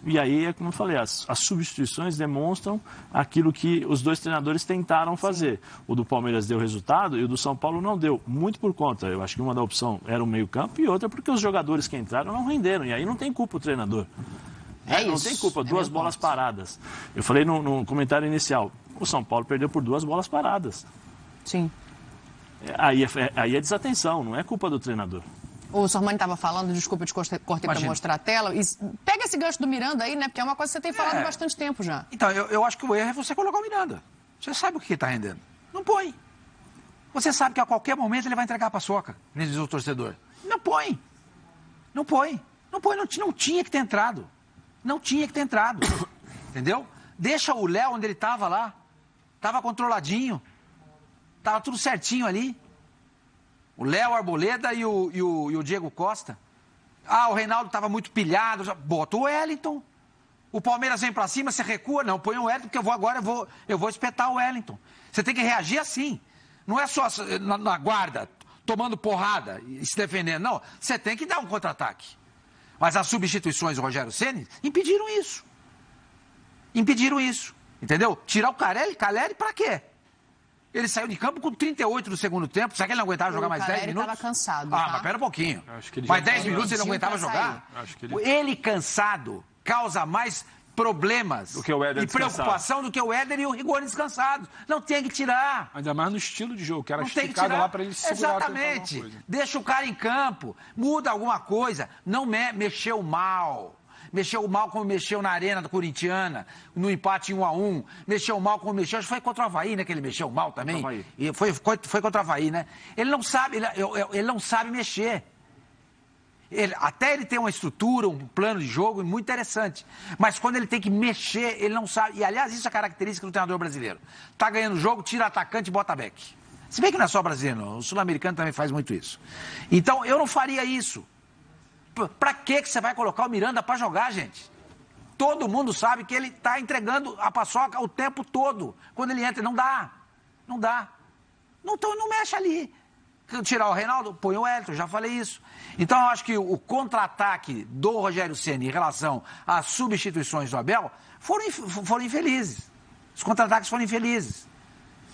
E aí, como eu falei, as substituições demonstram aquilo que os dois treinadores tentaram fazer. O do Palmeiras deu resultado e o do São Paulo não deu. Muito por conta. Eu acho que uma da opção era o meio-campo e outra porque os jogadores que entraram não renderam. E aí não tem culpa o treinador. Não tem culpa, duas bolas paradas. Eu falei no comentário inicial, o São Paulo perdeu por 2 bolas paradas. Sim. Aí é desatenção, não é culpa do treinador. O Sormani estava falando, desculpa, eu te cortei para mostrar a tela. E pega esse gancho do Miranda aí, né? Porque é uma coisa que você tem falado há bastante tempo já. Então, eu acho que o erro é você colocar o Miranda. Você sabe o que está rendendo. Não põe. Você sabe que a qualquer momento ele vai entregar a paçoca, nem diz o torcedor. Não põe. Não tinha que ter entrado. Não tinha que ter entrado. Entendeu? Deixa o Léo onde ele estava lá. Estava controladinho. Estava tudo certinho ali. O Léo Arboleda e o Diego Costa. O Reinaldo estava muito pilhado. Bota o Wellington. O Palmeiras vem para cima, você recua. Não, põe o Wellington, porque eu vou espetar o Wellington. Você tem que reagir assim. Não é só na guarda, tomando porrada e se defendendo. Não, você tem que dar um contra-ataque. Mas as substituições do Rogério Ceni impediram isso. Entendeu? Tirar o Caleri para quê? Ele saiu de campo com 38 no segundo tempo. Será que ele não aguentava jogar mais 10 minutos? Ele estava cansado. Mas pera um pouquinho. Mais 10 minutos ele não aguentava jogar? Ele cansado causa mais problemas e preocupação do que o Éder e o Rigoni descansados. Não tem que tirar. Ainda mais no estilo de jogo, que era esticado lá para ele segurar. Exatamente. Deixa o cara em campo, muda alguma coisa. Não mexeu mal. Mexeu mal como mexeu na arena da Corintiana, no empate 1-1. Mexeu mal como mexeu, acho que foi contra o Avaí, né? Que ele mexeu mal também. E foi contra o Avaí, né? Ele não sabe mexer. Até ele tem uma estrutura, um plano de jogo muito interessante. Mas quando ele tem que mexer, ele não sabe. E, aliás, isso é característica do treinador brasileiro. Tá ganhando o jogo, tira atacante e bota back. Se bem que não é só brasileiro, o sul-americano também faz muito isso. Então, eu não faria isso. Pra que você vai colocar o Miranda para jogar, gente? Todo mundo sabe que ele tá entregando a paçoca o tempo todo. Quando ele entra, não dá. Não mexe ali. Tirar o Reinaldo, põe o Wellington, já falei isso. Então, eu acho que o contra-ataque do Rogério Ceni em relação às substituições do Abel foram infelizes. Os contra-ataques foram infelizes.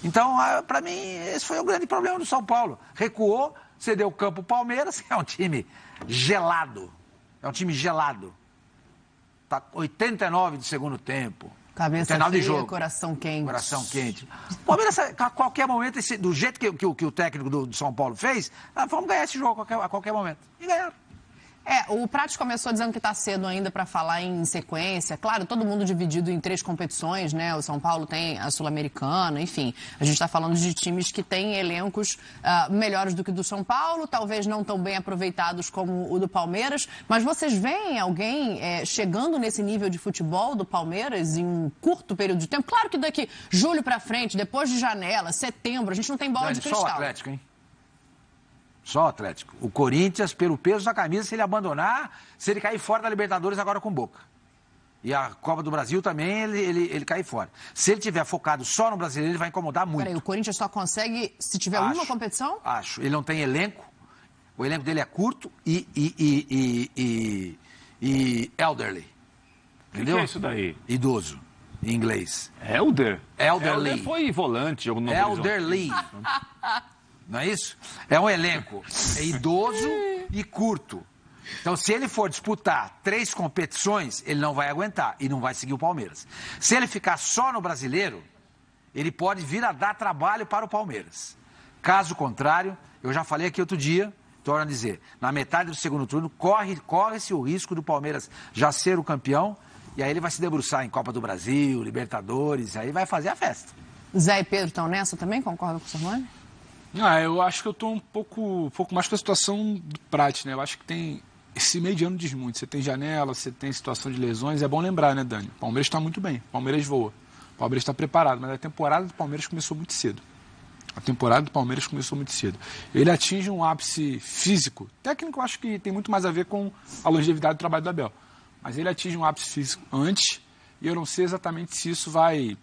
Então, para mim, esse foi o grande problema do São Paulo. Recuou, cedeu o campo ao Palmeiras, é um time gelado. É um time gelado. Tá 89 do segundo tempo. Cabeça fria, coração quente. Coração quente. O Palmeiras, a qualquer momento, do jeito que o técnico do São Paulo fez, vamos ganhar esse jogo a qualquer momento. E ganharam. O Prates começou dizendo que está cedo ainda para falar em sequência. Claro, todo mundo dividido em 3 competições, né? O São Paulo tem a Sul-Americana, enfim. A gente está falando de times que têm elencos melhores do que o do São Paulo, talvez não tão bem aproveitados como o do Palmeiras. Mas vocês veem alguém chegando nesse nível de futebol do Palmeiras em um curto período de tempo? Claro que daqui julho para frente, depois de janela, setembro, a gente não tem bola de cristal. Só o Atlético, hein? Só o Atlético. O Corinthians, pelo peso da camisa, se ele abandonar, se ele cair fora da Libertadores agora com Boca. E a Copa do Brasil também, ele cai fora. Se ele tiver focado só no brasileiro, ele vai incomodar muito. Peraí, o Corinthians só consegue se tiver uma competição? Acho. Ele não tem elenco. O elenco dele é curto e elderly. Entendeu? O que é isso daí? Idoso, em inglês. Elderly. Elderly Foi volante. Elderly. Não é isso? É um elenco idoso e curto. Então, se ele for disputar 3 competições, ele não vai aguentar e não vai seguir o Palmeiras. Se ele ficar só no brasileiro, ele pode vir a dar trabalho para o Palmeiras. Caso contrário, eu já falei aqui outro dia, torno a dizer, na metade do segundo turno, corre-se o risco do Palmeiras já ser o campeão, e aí ele vai se debruçar em Copa do Brasil, Libertadores, aí vai fazer a festa. Zé e Pedro estão nessa também? Concorda com o Sormani? Eu acho que eu estou um pouco mais com a situação do Prates, né? Eu acho que tem esse meio de ano diz muito. Você tem janela, você tem situação de lesões. É bom lembrar, né, Dani? O Palmeiras está muito bem. O Palmeiras voa. O Palmeiras está preparado. Mas a temporada do Palmeiras começou muito cedo. Ele atinge um ápice físico. Técnico, eu acho que tem muito mais a ver com a longevidade do trabalho do Abel. Mas ele atinge um ápice físico antes. E eu não sei exatamente se isso vai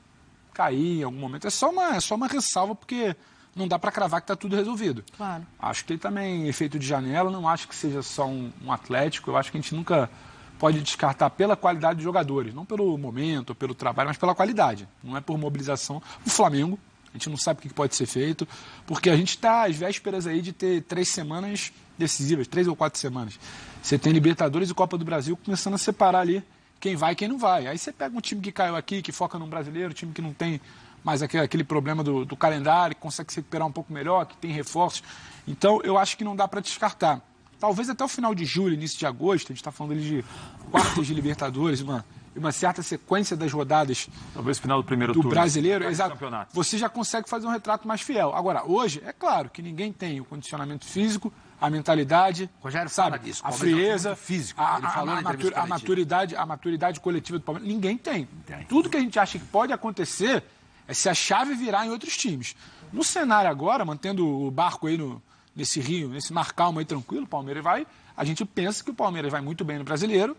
cair em algum momento. É só uma ressalva, porque não dá para cravar que está tudo resolvido. Claro. Acho que tem também efeito de janela, não acho que seja só um Atlético, eu acho que a gente nunca pode descartar pela qualidade dos jogadores, não pelo momento, ou pelo trabalho, mas pela qualidade, não é por mobilização. O Flamengo, a gente não sabe o que pode ser feito, porque a gente está às vésperas aí de ter 3 semanas decisivas, 3 ou 4 semanas. Você tem Libertadores e Copa do Brasil começando a separar ali quem vai e quem não vai. Aí você pega um time que caiu aqui, que foca no brasileiro, time que não tem mais aquele problema do calendário, que consegue se recuperar um pouco melhor, que tem reforços. Então, eu acho que não dá para descartar. Talvez até o final de julho, início de agosto, a gente está falando ali de quartas de Libertadores, uma certa sequência das rodadas. Talvez final do primeiro turno. Do brasileiro, exato. Você já consegue fazer um retrato mais fiel. Agora, hoje, é claro que ninguém tem o condicionamento físico, a mentalidade, Rogério sabe, disso, a frieza, físico. a maturidade coletiva do Palmeiras. Ninguém tem. Tudo que a gente acha que pode acontecer é se a chave virar em outros times. No cenário agora, mantendo o barco aí nesse rio, nesse mar calmo aí tranquilo, o Palmeiras vai. A gente pensa que o Palmeiras vai muito bem no brasileiro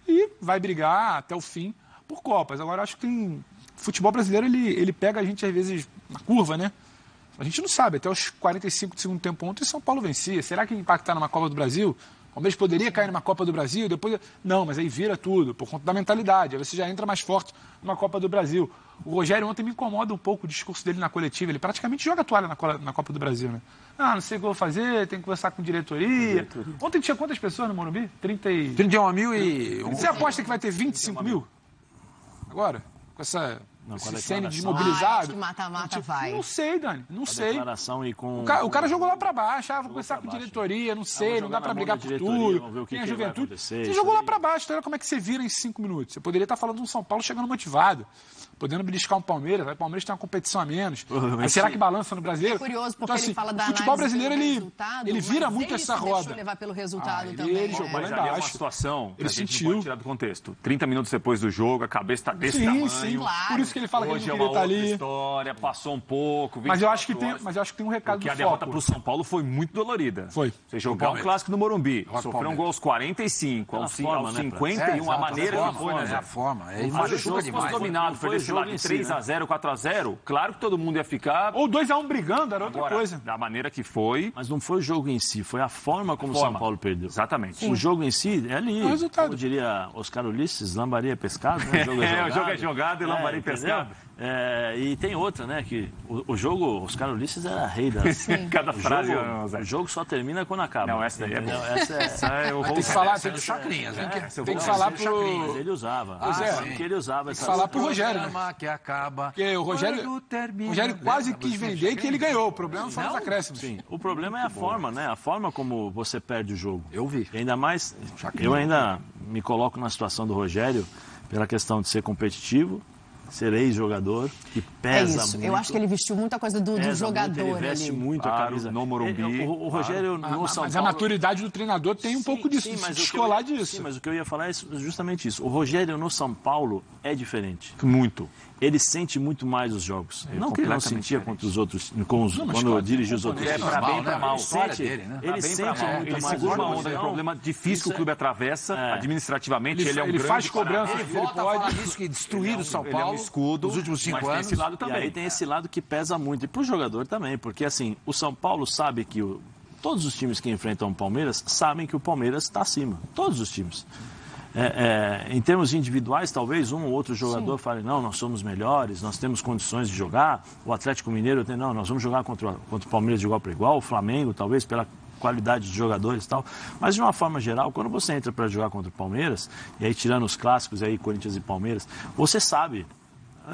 e vai brigar até o fim por Copas. Agora, acho que o futebol brasileiro ele pega a gente às vezes na curva, né? A gente não sabe, até os 45 do segundo tempo ontem, São Paulo vencia. Será que impactar numa Copa do Brasil? O Palmeiras poderia cair numa Copa do Brasil, depois... Não, mas aí vira tudo, por conta da mentalidade. Aí você já entra mais forte numa Copa do Brasil. O Rogério ontem me incomoda um pouco o discurso dele na coletiva. Ele praticamente joga a toalha na Copa do Brasil, né? Não sei o que eu vou fazer, tem que conversar com diretoria. Ontem tinha quantas pessoas no Morumbi? 31 mil e... Você aposta que vai ter 25 mil? Agora? Com essa... Esse sênior desmobilizado. Acho que mata-mata vai. Não sei, Dani. Não sei. Declaração e com... O cara jogou lá pra baixo. Vou conversar com diretoria, não sei, não dá pra brigar por tudo. Tem a juventude. Você jogou lá pra baixo, então olha como é que você vira em 5 minutos. Você poderia estar falando de um São Paulo chegando motivado, podendo beliscar um Palmeiras. O Palmeiras tem uma competição a menos. Mas será que balança no brasileiro? É curioso, porque então, assim, ele fala da o futebol análise brasileiro, ele vira muito essa roda. Ele levar pelo resultado também. Ele jogou lá Mas ali é uma embaixo. situação que Ele a gente sentiu. pode tirar do contexto. 30 minutos depois do jogo, a cabeça está desse tamanho. Sim, Claro. por isso que ele fala Hoje que é ele não uma queria estar outra ali. história, passou um pouco. Mas eu acho que 24 tem um recado Porque do a derrota foco. para o São Paulo foi muito dolorida. Foi. Você jogar um clássico no Morumbi, sofreu um gol aos 45, Pela aos forma, né, 51, a maneira que foi, né, É Zé? a forma. Ele Mas se o machuca jogo fosse demais. dominado, Foi perdesse o lá jogo de em si, 3-0, 4-0, claro que todo mundo ia ficar... Ou 2-1 brigando, era outra Agora, coisa. da maneira que foi... Mas não foi o jogo em si, foi a forma como o São Paulo perdeu. Exatamente. O jogo em si é ali, o resultado. como diria Oscar Ulisses, lambaria pescado, né? O jogo é jogado e lambaria pescado. arriscado. E tem outra, né? Que o jogo, Oscar Ulisses era rei das... Cada frase... O jogo só termina quando acaba. Não, essa daí é boa. Essa é o Tem que falar, tem que Chacrinhas, né? Tem que falar pro... Mas ele usava. Sim. Ele usava essa... falar pro Rogério, né? Que acaba. Porque o Rogério quase quis vender e que ele ganhou. O problema foi os acréscimos. Sim, o problema é a forma, né? A forma como você perde o jogo. Eu vi. E ainda mais, eu ainda me coloco na situação do Rogério pela questão de ser competitivo, ser ex-jogador, que pesa muito. Eu acho que ele vestiu muita coisa do jogador ele veste ali. muito a camisa. No Morumbi. O Rogério no São Mas Paulo... a maturidade do treinador tem um pouco disso, de se descolar disso. Sim, mas o que eu ia falar é justamente isso. O Rogério no São Paulo é diferente. Muito. Ele sente muito mais os jogos. Não que ele não sentia contra os outros, quando dirigiu os outros. É pra bem e pra mal. Ele sente muito Ele mais segura uma os onda de jogos. problema difícil que o clube atravessa, administrativamente. Ele é um Ele grande faz cobrança, Ele volta a falar disso, que destruíram o São Ele é um Paulo escudo nos últimos 5 mas tem anos. esse lado E também. aí tem esse lado que pesa muito. E pro jogador também, porque assim, o São Paulo sabe que todos os times que enfrentam o Palmeiras sabem que o Palmeiras está acima. Todos os times. Em termos individuais, talvez um ou outro jogador fale, não, nós somos melhores, nós temos condições de jogar. O Atlético Mineiro tem, não, nós vamos jogar contra o Palmeiras de igual para igual. O Flamengo, talvez, pela qualidade de jogadores e tal. Mas, de uma forma geral, quando você entra para jogar contra o Palmeiras, e aí tirando os clássicos, aí Corinthians e Palmeiras, você sabe,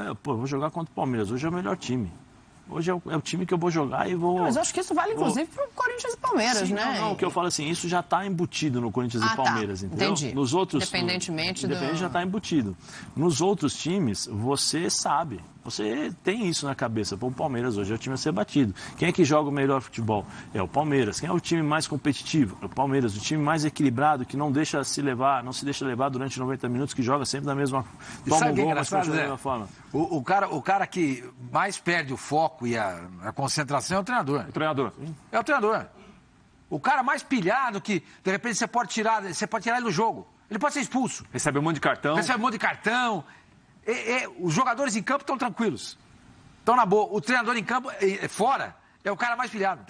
eu vou jogar contra o Palmeiras, hoje é o melhor time. Hoje é o time que eu vou jogar e vou... Mas eu acho que isso vale, inclusive, para o Corinthians e Palmeiras, Sim, né? Não, o que eu falo assim, isso já está embutido no Corinthians e Palmeiras, entendeu? Entendi. Nos outros, Independentemente já está embutido. Nos outros times, você sabe. Você tem isso na cabeça. Pô, o Palmeiras hoje é o time a ser batido. Quem é que joga o melhor futebol? É o Palmeiras. Quem é o time mais competitivo? É o Palmeiras. O time mais equilibrado, que não deixa se levar, não se deixa levar durante 90 minutos, que joga sempre da mesma forma. Toma um gol, mas continua da mesma forma. O cara que mais perde o foco e a concentração é o treinador. O treinador. É o treinador. O cara mais pilhado que, de repente, você pode tirar ele do jogo. Ele pode ser expulso. Recebe um monte de cartão. Recebe um monte de cartão. Os jogadores em campo estão tranquilos. Estão na boa. O treinador em campo, fora, é o cara mais pilhado.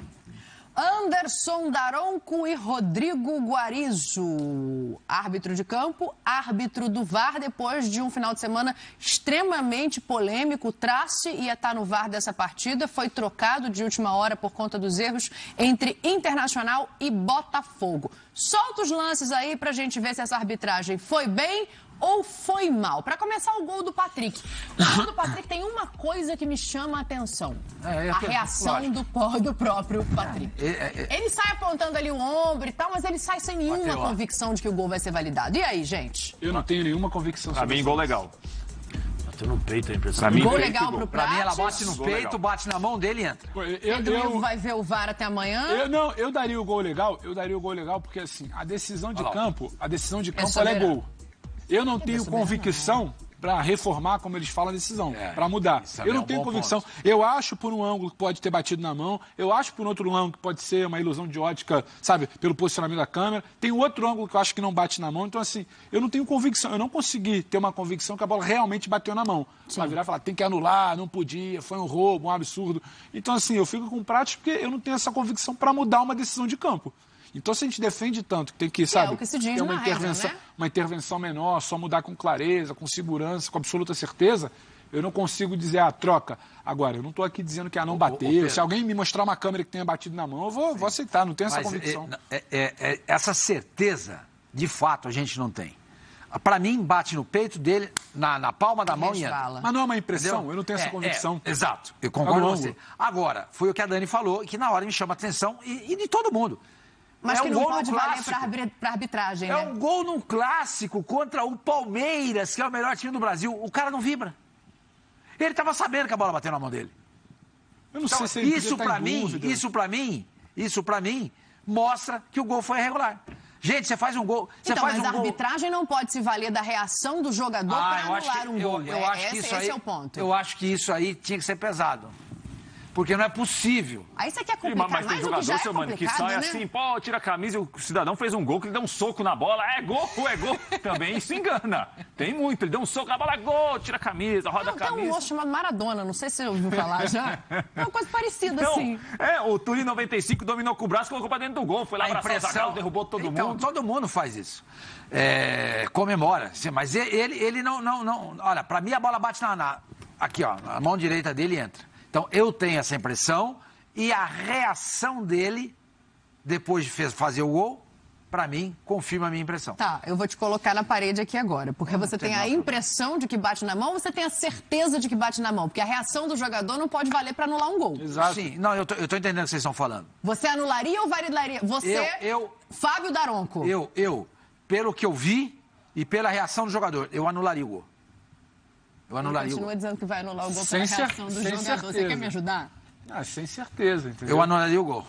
Anderson Daronco e Rodrigo Guarizo, árbitro de campo, árbitro do VAR, depois de um final de semana extremamente polêmico. O Trace ia estar no VAR dessa partida, foi trocado de última hora por conta dos erros entre Internacional e Botafogo. Solta os lances aí pra gente ver se essa arbitragem foi bem ou foi mal. Para começar, o gol do Patrick. O gol do Patrick tem uma coisa que me chama a atenção. A reação do próprio Patrick. Ele sai apontando ali o ombro e tal, mas ele sai sem nenhuma convicção de que o gol vai ser validado. E aí, gente? Eu não tenho nenhuma convicção sobre isso. Pra mim, gol legal. Bateu no peito, é impressionante. Pra mim, gol legal pro Prates. Pra mim, ela bate no peito, bate na mão dele e entra. Pedro vai ver o VAR até amanhã. Eu daria o gol legal, porque assim, a decisão de campo ela é gol. Eu não tenho convicção para reformar, como eles falam, a decisão, para mudar. Eu não tenho convicção. Eu acho por um ângulo que pode ter batido na mão, eu acho por outro ângulo que pode ser uma ilusão de ótica, sabe, pelo posicionamento da câmera. Tem outro ângulo que eu acho que não bate na mão. Então, assim, eu não tenho convicção. Eu não consegui ter uma convicção que a bola realmente bateu na mão. Vai virar e falar, tem que anular, não podia, foi um roubo, um absurdo. Então, assim, eu fico com prática porque eu não tenho essa convicção para mudar uma decisão de campo. Então, se a gente defende tanto que tem que, sabe, o que se diz ter uma intervenção, regra, né? Uma intervenção menor, só mudar com clareza, com segurança, com absoluta certeza, eu não consigo dizer, troca. Agora, eu não estou aqui dizendo que não bateu. Se alguém me mostrar uma câmera que tenha batido na mão, eu vou aceitar, não tenho essa convicção. Essa certeza, de fato, a gente não tem. Para mim, bate no peito dele, na palma da mão e entra. Mas não é uma impressão, entendeu? Eu não tenho essa convicção. Exato, eu concordo com você. Agora, foi o que a Dani falou, que na hora me chama a atenção e de todo mundo. Mas que não pode valer para arbitragem, né? É um gol num clássico contra o Palmeiras, que é o melhor time do Brasil. O cara não vibra. Ele estava sabendo que a bola bateu na mão dele. Eu não sei se ele isso para mim mostra que o gol foi irregular. Gente, você faz um gol... Mas a arbitragem não pode se valer da reação do jogador para anular um gol. Esse é o ponto. Eu acho que isso aí tinha que ser pesado. Porque não é possível. Aí você quer complicar mas mais tem jogador, seu mano, que sai assim, tira a camisa e o cidadão fez um gol que ele deu um soco na bola. É gol. Também isso engana. Tem muito. Ele deu um soco na bola, gol, tira a camisa, roda a camisa. Tem um moço chamado Maradona, não sei se você ouviu falar já. É uma coisa parecida, assim. O Turi 95 dominou com o braço e colocou pra dentro do gol. Foi lá abraçar o Zagallo, derrubou todo mundo. Então, todo mundo faz isso. Comemora. Mas ele não... Olha, pra mim a bola bate aqui, ó, a mão direita dele entra. Então, eu tenho essa impressão e a reação dele, depois de fazer o gol, para mim, confirma a minha impressão. Tá, eu vou te colocar na parede aqui agora, porque você tem a impressão de que bate na mão ou você tem a certeza de que bate na mão? Porque a reação do jogador não pode valer para anular um gol. Exato. Sim, não, eu tô entendendo o que vocês estão falando. Você anularia ou validaria? Você, Fábio Daronco. Pelo que eu vi e pela reação do jogador, eu anularia o gol. Eu anularia o gol. Continua dizendo que vai anular o gol pela reação do jogador. Certeza. Você quer me ajudar? Sem certeza, entendeu? Eu anularia o gol.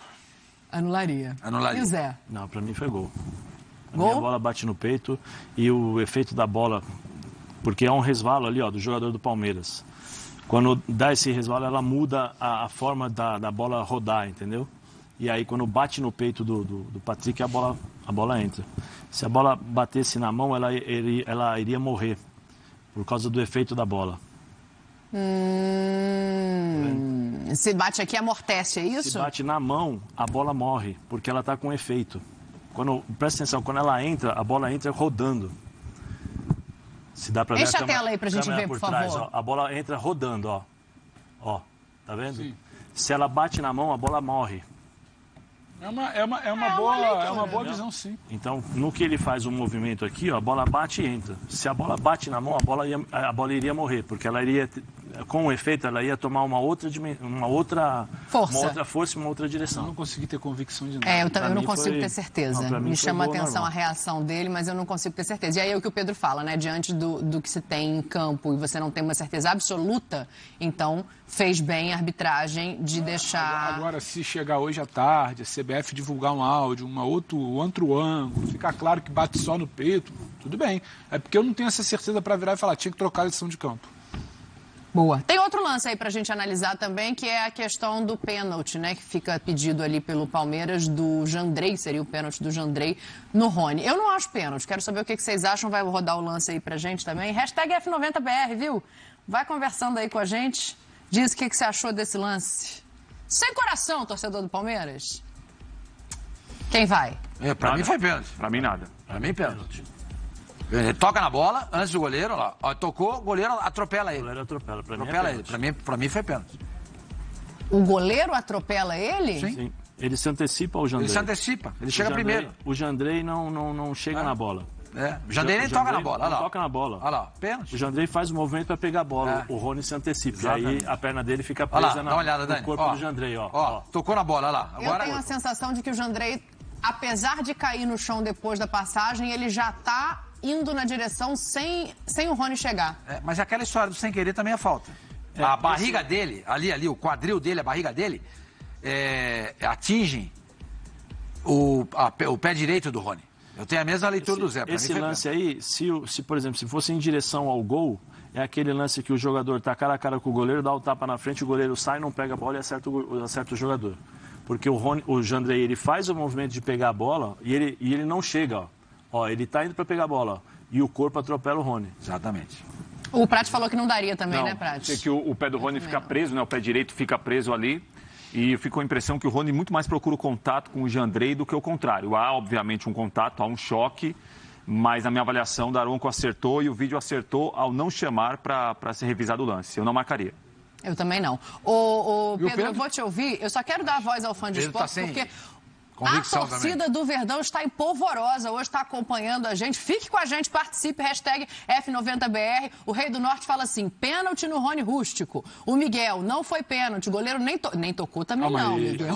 Anularia. Anularia. E o Zé? Não, pra mim foi gol. Gol? A bola bate no peito e o efeito da bola, porque é um resvalo ali, ó, do jogador do Palmeiras. Quando dá esse resvalo, ela muda a forma da bola rodar, entendeu? E aí, quando bate no peito do Patrick, a bola entra. Se a bola batesse na mão, ela iria morrer, por causa do efeito da bola. Se bate aqui, amortece, é isso? Se bate na mão, a bola morre, porque ela está com efeito. Presta atenção, quando ela entra, a bola entra rodando. Se dá para ver Enche a tela aí pra gente ver, por trás, favor. Ó, a bola entra rodando, ó. Ó, tá vendo? Sim. Se ela bate na mão, a bola morre. É uma boa visão, sim. Então, no que ele faz um movimento aqui, ó, a bola bate e entra. Se a bola bate na mão, a bola iria morrer, porque ela iria, com o efeito, ela ia tomar uma outra força e uma outra Eu direção. não consegui ter convicção de nada. Eu não consigo ter certeza. Não, Me chama a atenção normal. a reação dele, mas eu não consigo ter certeza. E aí é o que o Pedro fala, né? Diante do que se tem em campo e você não tem uma certeza absoluta, então fez bem a arbitragem de deixar... Agora, se chegar hoje à tarde, a CBF divulgar um áudio, outro ângulo, ficar claro que bate só no peito, tudo bem. É porque eu não tenho essa certeza para virar e falar, tinha que trocar a lição de campo. Boa. Tem outro lance aí pra gente analisar também, que é a questão do pênalti, né? Que fica pedido ali pelo Palmeiras do Jandrei, seria o pênalti do Jandrei no Rony. Eu não acho pênalti, quero saber o que vocês acham, vai rodar o lance aí pra gente também. Hashtag F90BR, viu? Vai conversando aí com a gente, diz o que você achou desse lance. Sem coração, torcedor do Palmeiras. Quem vai? Pra mim foi pênalti. Pra mim, nada. Pra mim, pênalti. Ele toca na bola, antes do goleiro, lá. Ó, tocou, o goleiro atropela ele. O goleiro atropela. Pra Atropela mim é ele. Pra mim foi pênalti. O goleiro atropela ele? Sim. Ele se antecipa ao Jandrei. Ele se antecipa, ele chega primeiro. O Jandrei não chega na bola. O Jandrei nem toca na bola, olha lá. Toca na bola. Olha lá, pênalti. O Jandrei faz o movimento para pegar a bola, o Rony se antecipa. Exatamente. E aí a perna dele fica Olha presa lá, dá uma olhada, Dani. no corpo do Jandrei. Ó. Tocou na bola, olha lá. Eu tenho a sensação de que o Jandrei, apesar de cair no chão depois da passagem, ele já tá indo na direção sem o Rony chegar. Mas aquela história do sem querer também é falta. A barriga dele, ali, o quadril dele, a barriga dele, atinge o pé direito do Rony. Eu tenho a mesma leitura do Zé. Esse lance aí, se, por exemplo, se fosse em direção ao gol, é aquele lance que o jogador tá cara a cara com o goleiro, dá o tapa na frente, o goleiro sai, não pega a bola e acerta o jogador. Porque o Jandrei, ele faz o movimento de pegar a bola e ele não chega, ó. Ele tá indo para pegar a bola, ó, e o corpo atropela o Rony. Exatamente. O Prati falou que não daria também, Não, né, Prati? que o pé do Rony fica preso, né? O pé direito fica preso ali. E ficou a impressão que o Rony muito mais procura o contato com o Jandrei do que o contrário. Há, obviamente, um contato, há um choque, mas na minha avaliação, o Daronco acertou e o vídeo acertou ao não chamar para ser revisado o lance. Eu não marcaria. Eu também não. Pedro, eu vou te ouvir. Eu só quero dar a voz ao fã de esporte, porque a torcida do Verdão está empolvorosa. Hoje está acompanhando a gente. Fique com a gente, participe. Hashtag F90BR. O Rei do Norte fala assim, pênalti no Rony Rústico. O Miguel, não foi pênalti. O goleiro nem tocou também não, Miguel.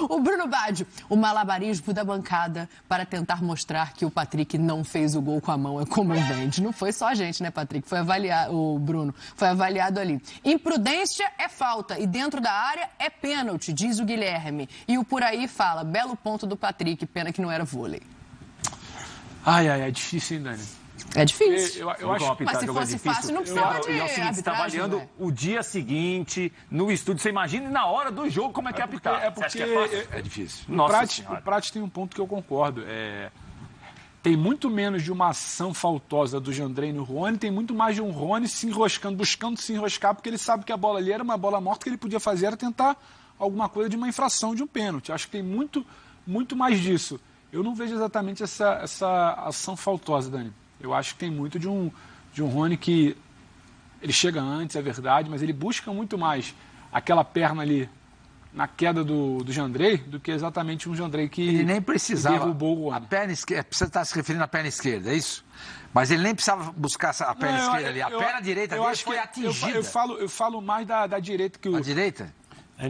O Bruno Baggio, o malabarismo da bancada para tentar mostrar que o Patrick não fez o gol com a mão é comovente. Não foi só a gente, né, Patrick? Foi avaliado, o Bruno foi avaliado ali. Imprudência é falta e dentro da área é pênalti, diz o Guilherme. E o por aí fala, belo ponto do Patrick, pena que não era vôlei. É difícil, hein, Dani? É difícil. Eu acho mas se fosse fácil, não precisava de arbitragem. Você está avaliando o dia seguinte, no estúdio. Você imagina na hora do jogo como é que é apitar. É difícil. O Prati tem um ponto que eu concordo. Tem muito menos de uma ação faltosa do Jandrei no Rony, tem muito mais de um Rony se enroscando, buscando se enroscar, porque ele sabe que a bola ali era uma bola morta, que ele podia fazer era tentar alguma coisa de uma infração de um pênalti. Acho que tem muito mais disso. Eu não vejo exatamente essa ação faltosa, Dani. Eu acho que tem muito de um Rony que Ele chega antes, é verdade, mas ele busca muito mais aquela perna ali na queda do Jandrei do que exatamente um Jandrei que ele nem precisava. Derrubou o homem. A perna esquerda, você está se referindo à perna esquerda, é isso? Mas ele nem precisava buscar a perna esquerda ali. A perna direita dele foi atingida. Eu falo mais da direita que o... A direita?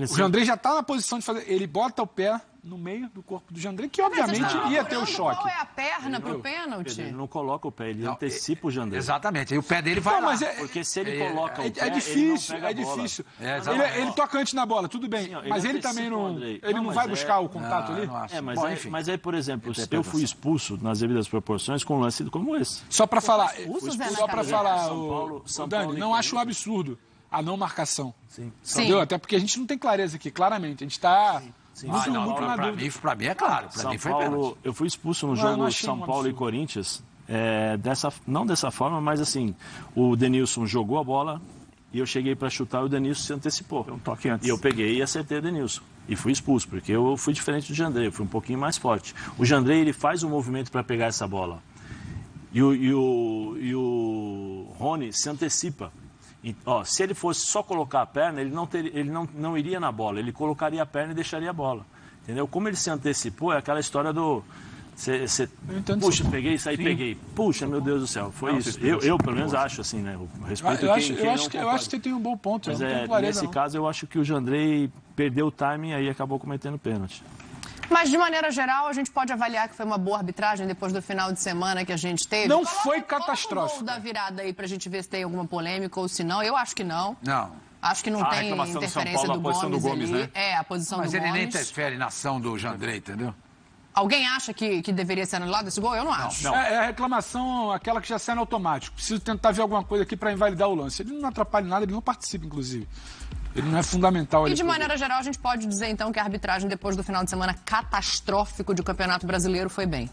O Jandrei já está na posição de fazer... Ele bota o pé no meio do corpo do Jandrei, que obviamente ia ter o choque. Qual é a perna pro pênalti? Ele não coloca o pé, ele antecipa o Jandrei. Exatamente, aí o pé dele vai lá. Porque se ele coloca o pé, é difícil, ele não pega a bola. Ele toca antes na bola, tudo bem. Sim, mas ele também não... Ele não vai buscar o contato ali? Mas aí, por exemplo, eu fui expulso nas devidas proporções com um lance como esse. Só para falar, São Dani, Paulo não acho um absurdo a não marcação. Sim. Entendeu? Até porque a gente não tem clareza aqui, claramente. A gente está... Muito na dúvida. Para mim é claro. Para mim foi pênalti. Eu fui expulso no jogo São Paulo e Corinthians. Não dessa forma, mas assim, o Denilson jogou a bola e eu cheguei para chutar e o Denilson se antecipou. Um toque antes. E eu peguei e acertei o Denilson. E fui expulso, porque eu fui diferente do Jandrei, eu fui um pouquinho mais forte. O Jandrei, ele faz um movimento para pegar essa bola. E o Rony se antecipa. Se ele fosse só colocar a perna, ele não iria na bola, ele colocaria a perna e deixaria a bola. Entendeu? Como ele se antecipou, é aquela história do... Puxa, peguei, saí, peguei. Puxa, meu Deus do céu, foi isso. Eu pelo menos acho assim, né? Eu respeito eu acho que você tem um bom ponto. Mas nesse caso, eu acho que o Jandrei perdeu o timing e aí acabou cometendo pênalti. Mas, de maneira geral, a gente pode avaliar que foi uma boa arbitragem depois do final de semana que a gente teve? Não foi catastrófico. O gol da virada aí pra gente ver se tem alguma polêmica ou se não. Eu acho que não. Não. Acho que não tem interferência do Gomes ali. A posição do Gomes. Mas ele nem interfere na ação do Jandrei, entendeu? Alguém acha que deveria ser anulado esse gol? Eu não acho. Não. É a reclamação, aquela que já sai no automático. Preciso tentar ver alguma coisa aqui para invalidar o lance. Ele não atrapalha nada, ele não participa, inclusive. Ele não é fundamental. E de maneira geral, a gente pode dizer, então, que a arbitragem depois do final de semana catastrófico de Campeonato Brasileiro foi bem.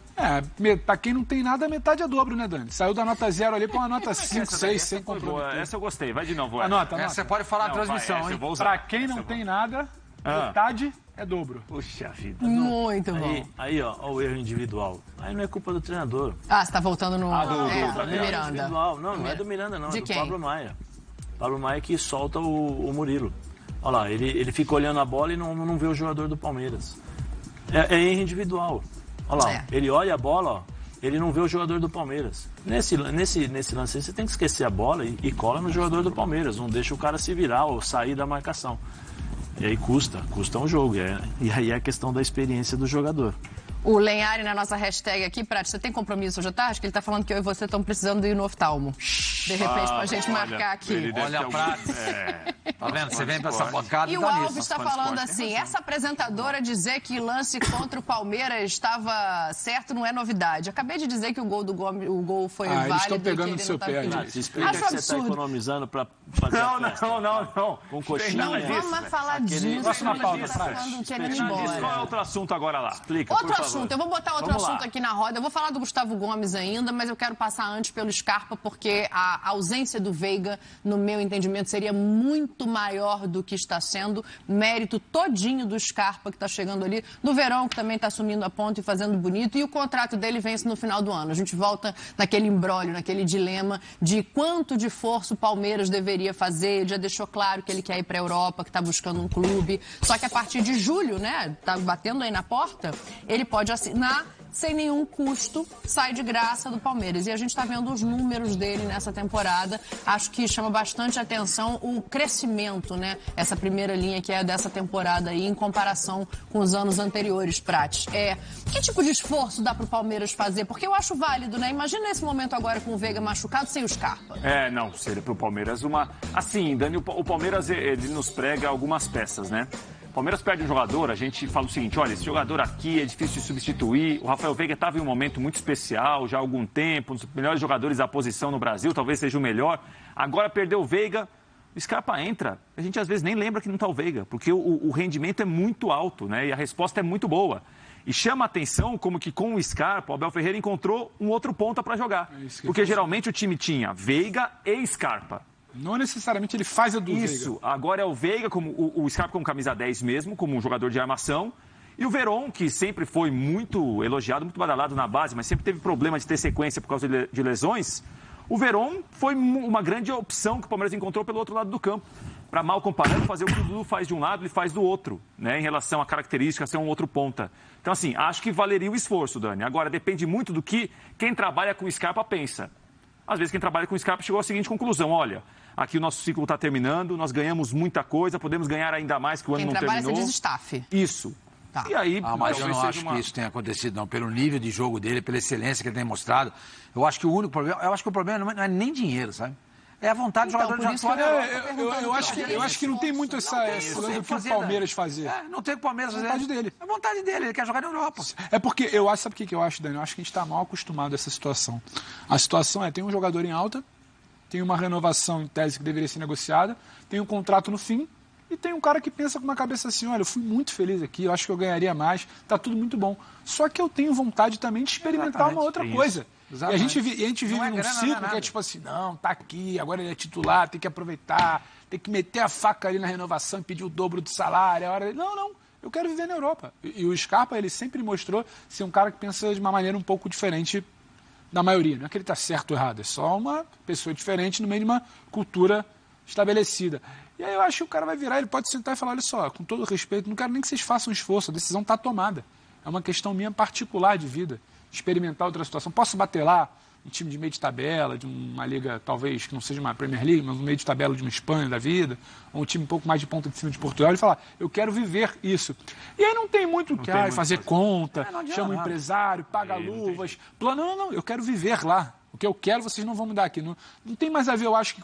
Pra quem não tem nada, metade é dobro, né, Dani? Saiu da nota 0 ali pra uma nota 5, 6, sem comprometer. Essa eu gostei, vai de novo. Anota. Essa você pode falar na transmissão, hein? Pra quem não tem nada, metade é dobro. Puxa vida. Muito bom. Aí, ó, o erro individual. Aí não é culpa do treinador. Você tá voltando no do Miranda. Não é do Miranda, não. De É do quem? Pablo Maia. Pablo Maia que solta o Murilo. Olha lá, ele fica olhando a bola e não vê o jogador do Palmeiras. É erro individual. Olha lá, ele olha a bola, ó, ele não vê o jogador do Palmeiras. Nesse lance aí, você tem que esquecer a bola e cola no jogador do Palmeiras. Não deixa o cara se virar ou sair da marcação. E aí custa um jogo. E aí é a questão da experiência do jogador. O Lenhari, na nossa hashtag aqui, Prati, você tem compromisso hoje à tarde? Que ele tá falando que eu e você estão precisando ir no oftalmo. De repente, pra gente marcar aqui. Olha, Prati. Tá vendo? Você vem pra essa bancada e e o Alves está falando assim, essa apresentadora dizer que lance contra o Palmeiras estava certo não é novidade. Acabei de dizer que o gol do Gomes, o gol foi válido. Eles estão pegando no seu pé. Explica que você está economizando para fazer Não. Com coxinha. Não vamos falar disso. Próxima pauta, Qual é outro assunto agora lá? Explica, outro assunto. Eu vou botar outro assunto aqui na roda. Eu vou falar do Gustavo Gomes ainda, mas eu quero passar antes pelo Scarpa, porque a ausência do Veiga, no meu entendimento, seria muito maior do que está sendo. Mérito todinho do Scarpa, que está chegando ali, do Verón, que também está assumindo a ponta e fazendo bonito, e o contrato dele vence no final do ano. A gente volta naquele imbróglio, naquele dilema de quanto de força o Palmeiras deveria fazer. Ele já deixou claro que ele quer ir para a Europa, que está buscando um clube. Só que a partir de julho, né, tá batendo aí na porta, ele pode assinar sem nenhum custo, sai de graça do Palmeiras. E a gente está vendo os números dele nessa temporada. Acho que chama bastante atenção o crescimento, né? Essa primeira linha que é dessa temporada aí, em comparação com os anos anteriores, Prati. Que tipo de esforço dá para o Palmeiras fazer? Porque eu acho válido, né? Imagina esse momento agora com o Veiga machucado sem o Scarpa. Não, seria para o Palmeiras uma... Assim, Dani, o Palmeiras, ele nos prega algumas peças, né? O Palmeiras perde um jogador, a gente fala o seguinte, olha, esse jogador aqui é difícil de substituir, o Rafael Veiga estava em um momento muito especial, já há algum tempo, um dos melhores jogadores da posição no Brasil, talvez seja o melhor, agora perdeu o Veiga, o Scarpa entra, a gente às vezes nem lembra que não está o Veiga, porque o rendimento é muito alto, né, e a resposta é muito boa. E chama a atenção como que com o Scarpa, o Abel Ferreira encontrou um outro ponta para jogar, porque geralmente o time tinha Veiga e Scarpa. Não necessariamente ele faz a do Veiga. Isso, agora é o Veiga, como o Scarpa como camisa 10 mesmo, como um jogador de armação. E o Verón, que sempre foi muito elogiado, muito badalado na base, mas sempre teve problema de ter sequência por causa de lesões. O Veron foi uma grande opção que o Palmeiras encontrou pelo outro lado do campo. Para mal comparando, fazer o que o Dudu faz de um lado, ele faz do outro, né? Em relação à característica, ser um outro ponta. Então, assim, acho que valeria o esforço, Dani. Agora, depende muito do que quem trabalha com o Scarpa pensa. Às vezes, quem trabalha com o Scarpa chegou à seguinte conclusão: olha, aqui o nosso ciclo está terminando, nós ganhamos muita coisa, podemos ganhar ainda mais que o ano não terminou. Quem trabalha, você diz staff. Isso. Tá. E aí, mas eu não acho que isso tenha acontecido, não. Pelo nível de jogo dele, pela excelência que ele tem mostrado. Eu acho que o único problema, o problema não é nem dinheiro, sabe? É a vontade do jogador de atuar. Eu acho que não tem muito esse lance do que o Palmeiras fazer. Não tem o Palmeiras fazer. É a vontade dele. É a vontade dele, ele quer jogar na Europa. É porque sabe o que eu acho, Dani? Eu acho que a gente está mal acostumado a essa situação. A situação tem um jogador em alta, tem uma renovação em tese que deveria ser negociada, tem um contrato no fim, e tem um cara que pensa com uma cabeça assim: olha, eu fui muito feliz aqui, eu acho que eu ganharia mais, tá tudo muito bom. Só que eu tenho vontade também de experimentar uma outra coisa. E a gente vive num ciclo que é tipo assim: não, tá aqui, agora ele é titular, tem que aproveitar, tem que meter a faca ali na renovação e pedir o dobro do salário. Não, eu quero viver na Europa. E o Scarpa, ele sempre mostrou ser um cara que pensa de uma maneira um pouco diferente da maioria. Não é que ele tá certo ou errado, é só uma pessoa diferente no meio de uma cultura estabelecida. E aí eu acho que o cara vai virar, ele pode sentar e falar: olha só, com todo respeito, não quero nem que vocês façam um esforço, a decisão está tomada. É uma questão minha particular de vida, experimentar outra situação. Posso bater lá um time de meio de tabela, de uma liga talvez que não seja uma Premier League, mas um meio de tabela de uma Espanha da vida, ou um time um pouco mais de ponta de cima de Portugal, e falar: eu quero viver isso. E aí não tem muito o que fazer conta, chama o empresário, paga luvas, plano. Não, eu quero viver lá. O que eu quero, vocês não vão me dar aqui. Não tem mais a ver, eu acho, que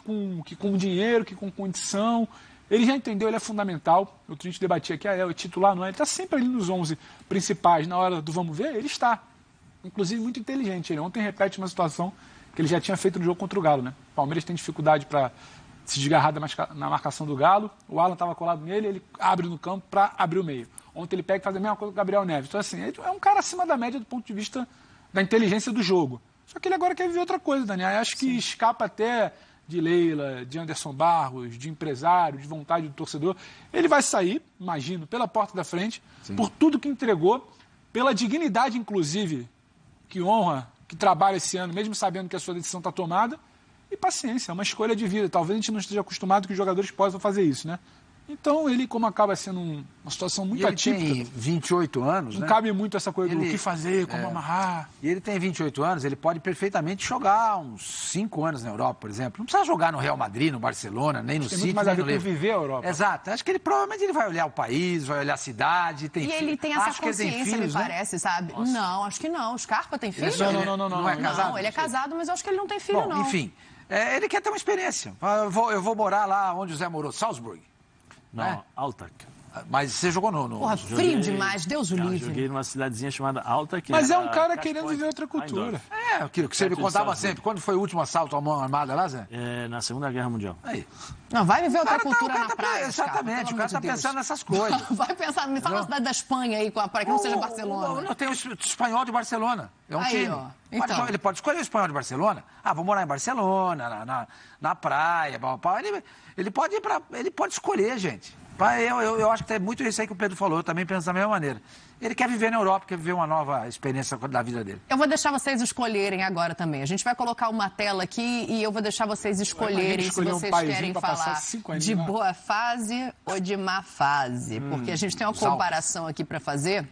com dinheiro, que com condição. Ele já entendeu, ele é fundamental. Outro dia a gente debatia aqui, o titular não é. Ele está sempre ali nos 11 principais. Na hora do vamos ver, ele está. Inclusive, muito inteligente. Ele ontem repete uma situação que ele já tinha feito no jogo contra o Galo, né? O Palmeiras tem dificuldade para se desgarrar na marcação do Galo. O Alan estava colado nele, ele abre no campo para abrir o meio. Ontem ele pega e faz a mesma coisa com o Gabriel Neves. Então, assim, ele é um cara acima da média do ponto de vista da inteligência do jogo. Só que ele agora quer viver outra coisa, Daniel. Eu acho que escapa até de Leila, de Anderson Barros, de empresário, de vontade do torcedor. Ele vai sair, imagino, pela porta da frente, por tudo que entregou, pela dignidade, inclusive, que honra, que trabalha esse ano, mesmo sabendo que a sua decisão está tomada. E paciência, é uma escolha de vida. Talvez a gente não esteja acostumado que os jogadores possam fazer isso, né? Então, ele, como acaba sendo uma situação muito atípica... Ele tem 28 anos, não cabe muito essa coisa do que fazer, como amarrar. E ele tem 28 anos, ele pode perfeitamente jogar uns 5 anos na Europa, por exemplo. Não precisa jogar no Real Madrid, no Barcelona, nem no City, muito mais a ver com viver a Europa. Exato. Acho que ele provavelmente ele vai olhar o país, vai olhar a cidade, tem filhos. E ele tem essa consciência, me parece, sabe? Nossa. Não, acho que não. O Scarpa tem filho? Não é casado? Não, ele é casado, mas eu acho que ele não tem filho, não. Enfim, ele quer ter uma experiência. Eu vou morar lá onde o Zé morou, Salzburg. Não, Altach. Mas você jogou no... Porra, frio demais, Deus o livre. Joguei numa cidadezinha chamada Altach. Mas é um cara querendo viver outra cultura. Aquilo que você me contava sempre. Quando foi o último assalto à mão armada lá, Zé? Na Segunda Guerra Mundial. Aí. Não, vai viver outra cultura na praia. Exatamente, o cara tá pensando nessas coisas. Vai pensar, me fala na cidade da Espanha aí, para que não seja Barcelona. Não, tem o Espanhol de Barcelona. É um time. Ó. Então. Ele pode escolher o Espanhol de Barcelona. Vou morar em Barcelona, na praia. Ele pode escolher, gente. Eu acho que é muito isso aí que o Pedro falou, eu também penso da mesma maneira. Ele quer viver na Europa, quer viver uma nova experiência da vida dele. Eu vou deixar vocês escolherem agora também. A gente vai colocar uma tela aqui e eu vou deixar vocês escolherem se vocês querem falar de boa fase ou de má fase. Porque a gente tem uma comparação aqui para fazer,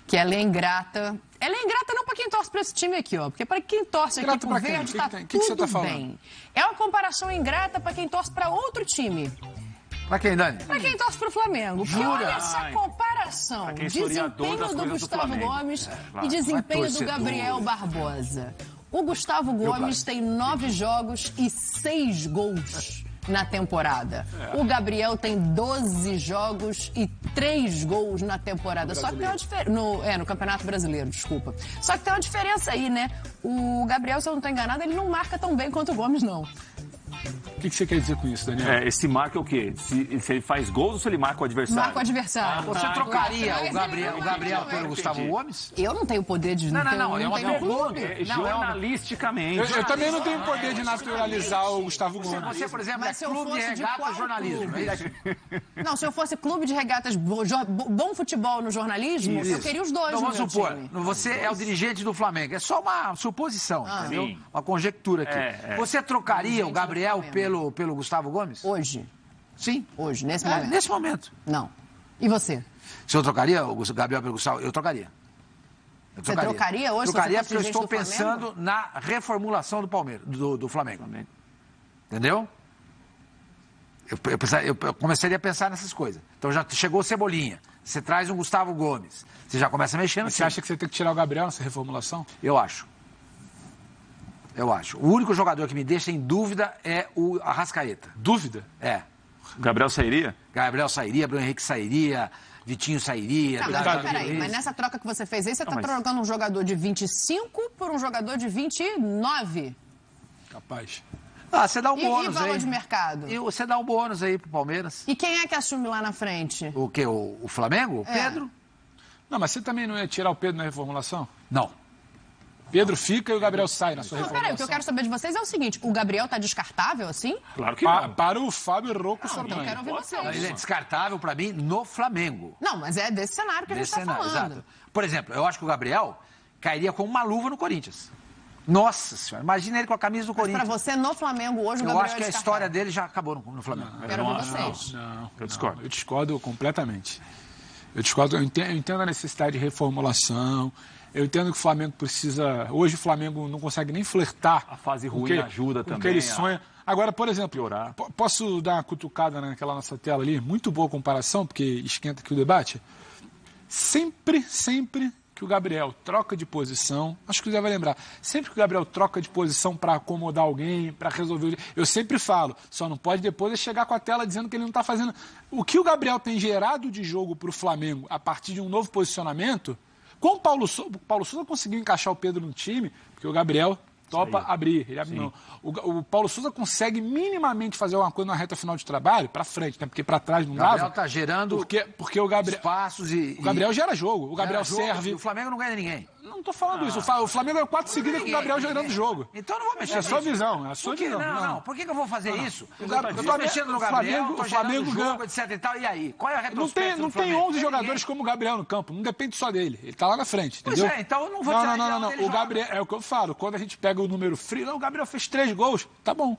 que ela é ingrata. Ela é ingrata não para quem torce para esse time aqui, ó. Porque para quem torce aqui pro verde, tá tudo bem. É uma comparação ingrata para quem torce para outro time. Pra quem, Dani? Pra quem torce pro Flamengo. Porque olha essa comparação. Desempenho do Gustavo Gomes e desempenho do Gabriel Barbosa. O Gustavo Gomes tem 9 jogos e 6 gols na temporada. O Gabriel tem 12 jogos e 3 gols na temporada. Só que tem uma diferença... No Campeonato Brasileiro, desculpa. Só que tem uma diferença aí, né? O Gabriel, se eu não estou enganado, ele não marca tão bem quanto o Gomes, não. O que você quer dizer com isso, Daniel? Esse marca é o quê? Se ele faz gols ou se ele marca o adversário? Marca o adversário. Você trocaria o Gabriel pelo Gustavo Gomes? Eu não tenho poder de... Não, é uma pergunta. Jornalisticamente. Eu também não tenho poder de naturalizar o Gustavo Gomes. Você, por exemplo, Mas se eu clube de fosse de regatas, qual jornalismo. clube? É isso? Não, se eu fosse clube de regatas, bom futebol no jornalismo, eu queria os dois Então, no vamos meu supor, time. você é o dirigente do Flamengo. É só uma suposição, entendeu? Sim. Uma conjectura aqui. Você trocaria o Gabriel pelo Gustavo Gomes? Hoje. Sim. Hoje, nesse momento. Nesse momento. Não. E você? Se eu trocaria o Gabriel pelo Gustavo, eu trocaria. Você trocaria hoje? Trocaria se você porque eu fosse estou dirigente do Flamengo? pensando na reformulação do Palmeiras, do Flamengo. Entendeu? Eu começaria a pensar nessas coisas. Então já chegou o Cebolinha, você traz um Gustavo Gomes, você já começa a mexer no Você acha que você tem que tirar o Gabriel nessa reformulação? Eu acho. O único jogador que me deixa em dúvida é o Arrascaeta. Dúvida? É. Gabriel sairia? Gabriel sairia, Bruno Henrique sairia, Vitinho sairia. Tá, mas peraí, mas nessa troca que você fez aí, você está trocando um jogador de 25 por um jogador de 29. Capaz. Você dá um E bônus valor aí. de mercado? E você dá um bônus aí pro Palmeiras. E quem é que assume lá na frente? O quê? O Flamengo? O Pedro? Não, mas você também não ia tirar o Pedro na reformulação? Não. Pedro fica e o Gabriel sai na sua Não, reformulação. peraí, o que eu quero saber de vocês é o seguinte, o Gabriel tá descartável assim? Claro que não. Para o Fábio Rocco Não, então eu Sormani. quero ouvir vocês. Ele é descartável pra mim no Flamengo. Não, mas é desse cenário que a gente está falando. Exato. Por exemplo, eu acho que o Gabriel cairia com uma luva no Corinthians. Nossa senhora, imagina ele com a camisa do Mas Corinthians. pra você, no Flamengo, hoje, o Eu Gabriel acho que é a descartável. história dele já acabou no Flamengo. Quero ouvir vocês. Eu discordo. Eu discordo completamente. Eu discordo, eu entendo a necessidade de reformulação. Eu entendo que o Flamengo precisa... Hoje o Flamengo não consegue nem flertar. A fase ruim com o que- ajuda com o que também ele a sonha. Agora, por exemplo, piorar. Posso dar uma cutucada naquela nossa tela ali? Muito boa comparação, porque esquenta aqui o debate. Sempre que o Gabriel troca de posição, acho que o Zé vai lembrar, sempre que o Gabriel troca de posição para acomodar alguém, para resolver... Eu sempre falo, só não pode depois chegar com a tela dizendo que ele não está fazendo... O que o Gabriel tem gerado de jogo para o Flamengo a partir de um novo posicionamento, com o Paulo Souza conseguiu encaixar o Pedro no time, porque o Gabriel topa abrir, ele abre não. O Paulo Souza consegue minimamente fazer alguma coisa na reta final de trabalho, para frente, né? Porque para trás não O dava. Gabriel tá gerando Porque o Gabriel... espaços O Gabriel gera jogo, o Gabriel serve... O Flamengo não ganha ninguém. Não tô falando isso. O Flamengo é 4 seguidas com o Gabriel gerando jogo. Então eu não vou mexer É a nisso. sua visão, é a sua Por que? visão. Não. Por que eu vou fazer isso? Eu Gabriel- tô mexendo no Gabriel, tô o Flamengo gerando jogo, ganha. etc e tal. E aí? Qual é a Não retrospectiva tem, não do tem Flamengo? 11 jogadores como o Gabriel no campo. Não depende só dele. Ele tá lá na frente, Pois entendeu? é, então eu não vou dizer onde ele Não. O joga. Gabriel, é o que eu falo. Quando a gente pega o número frio, o Gabriel fez 3 gols. Tá bom.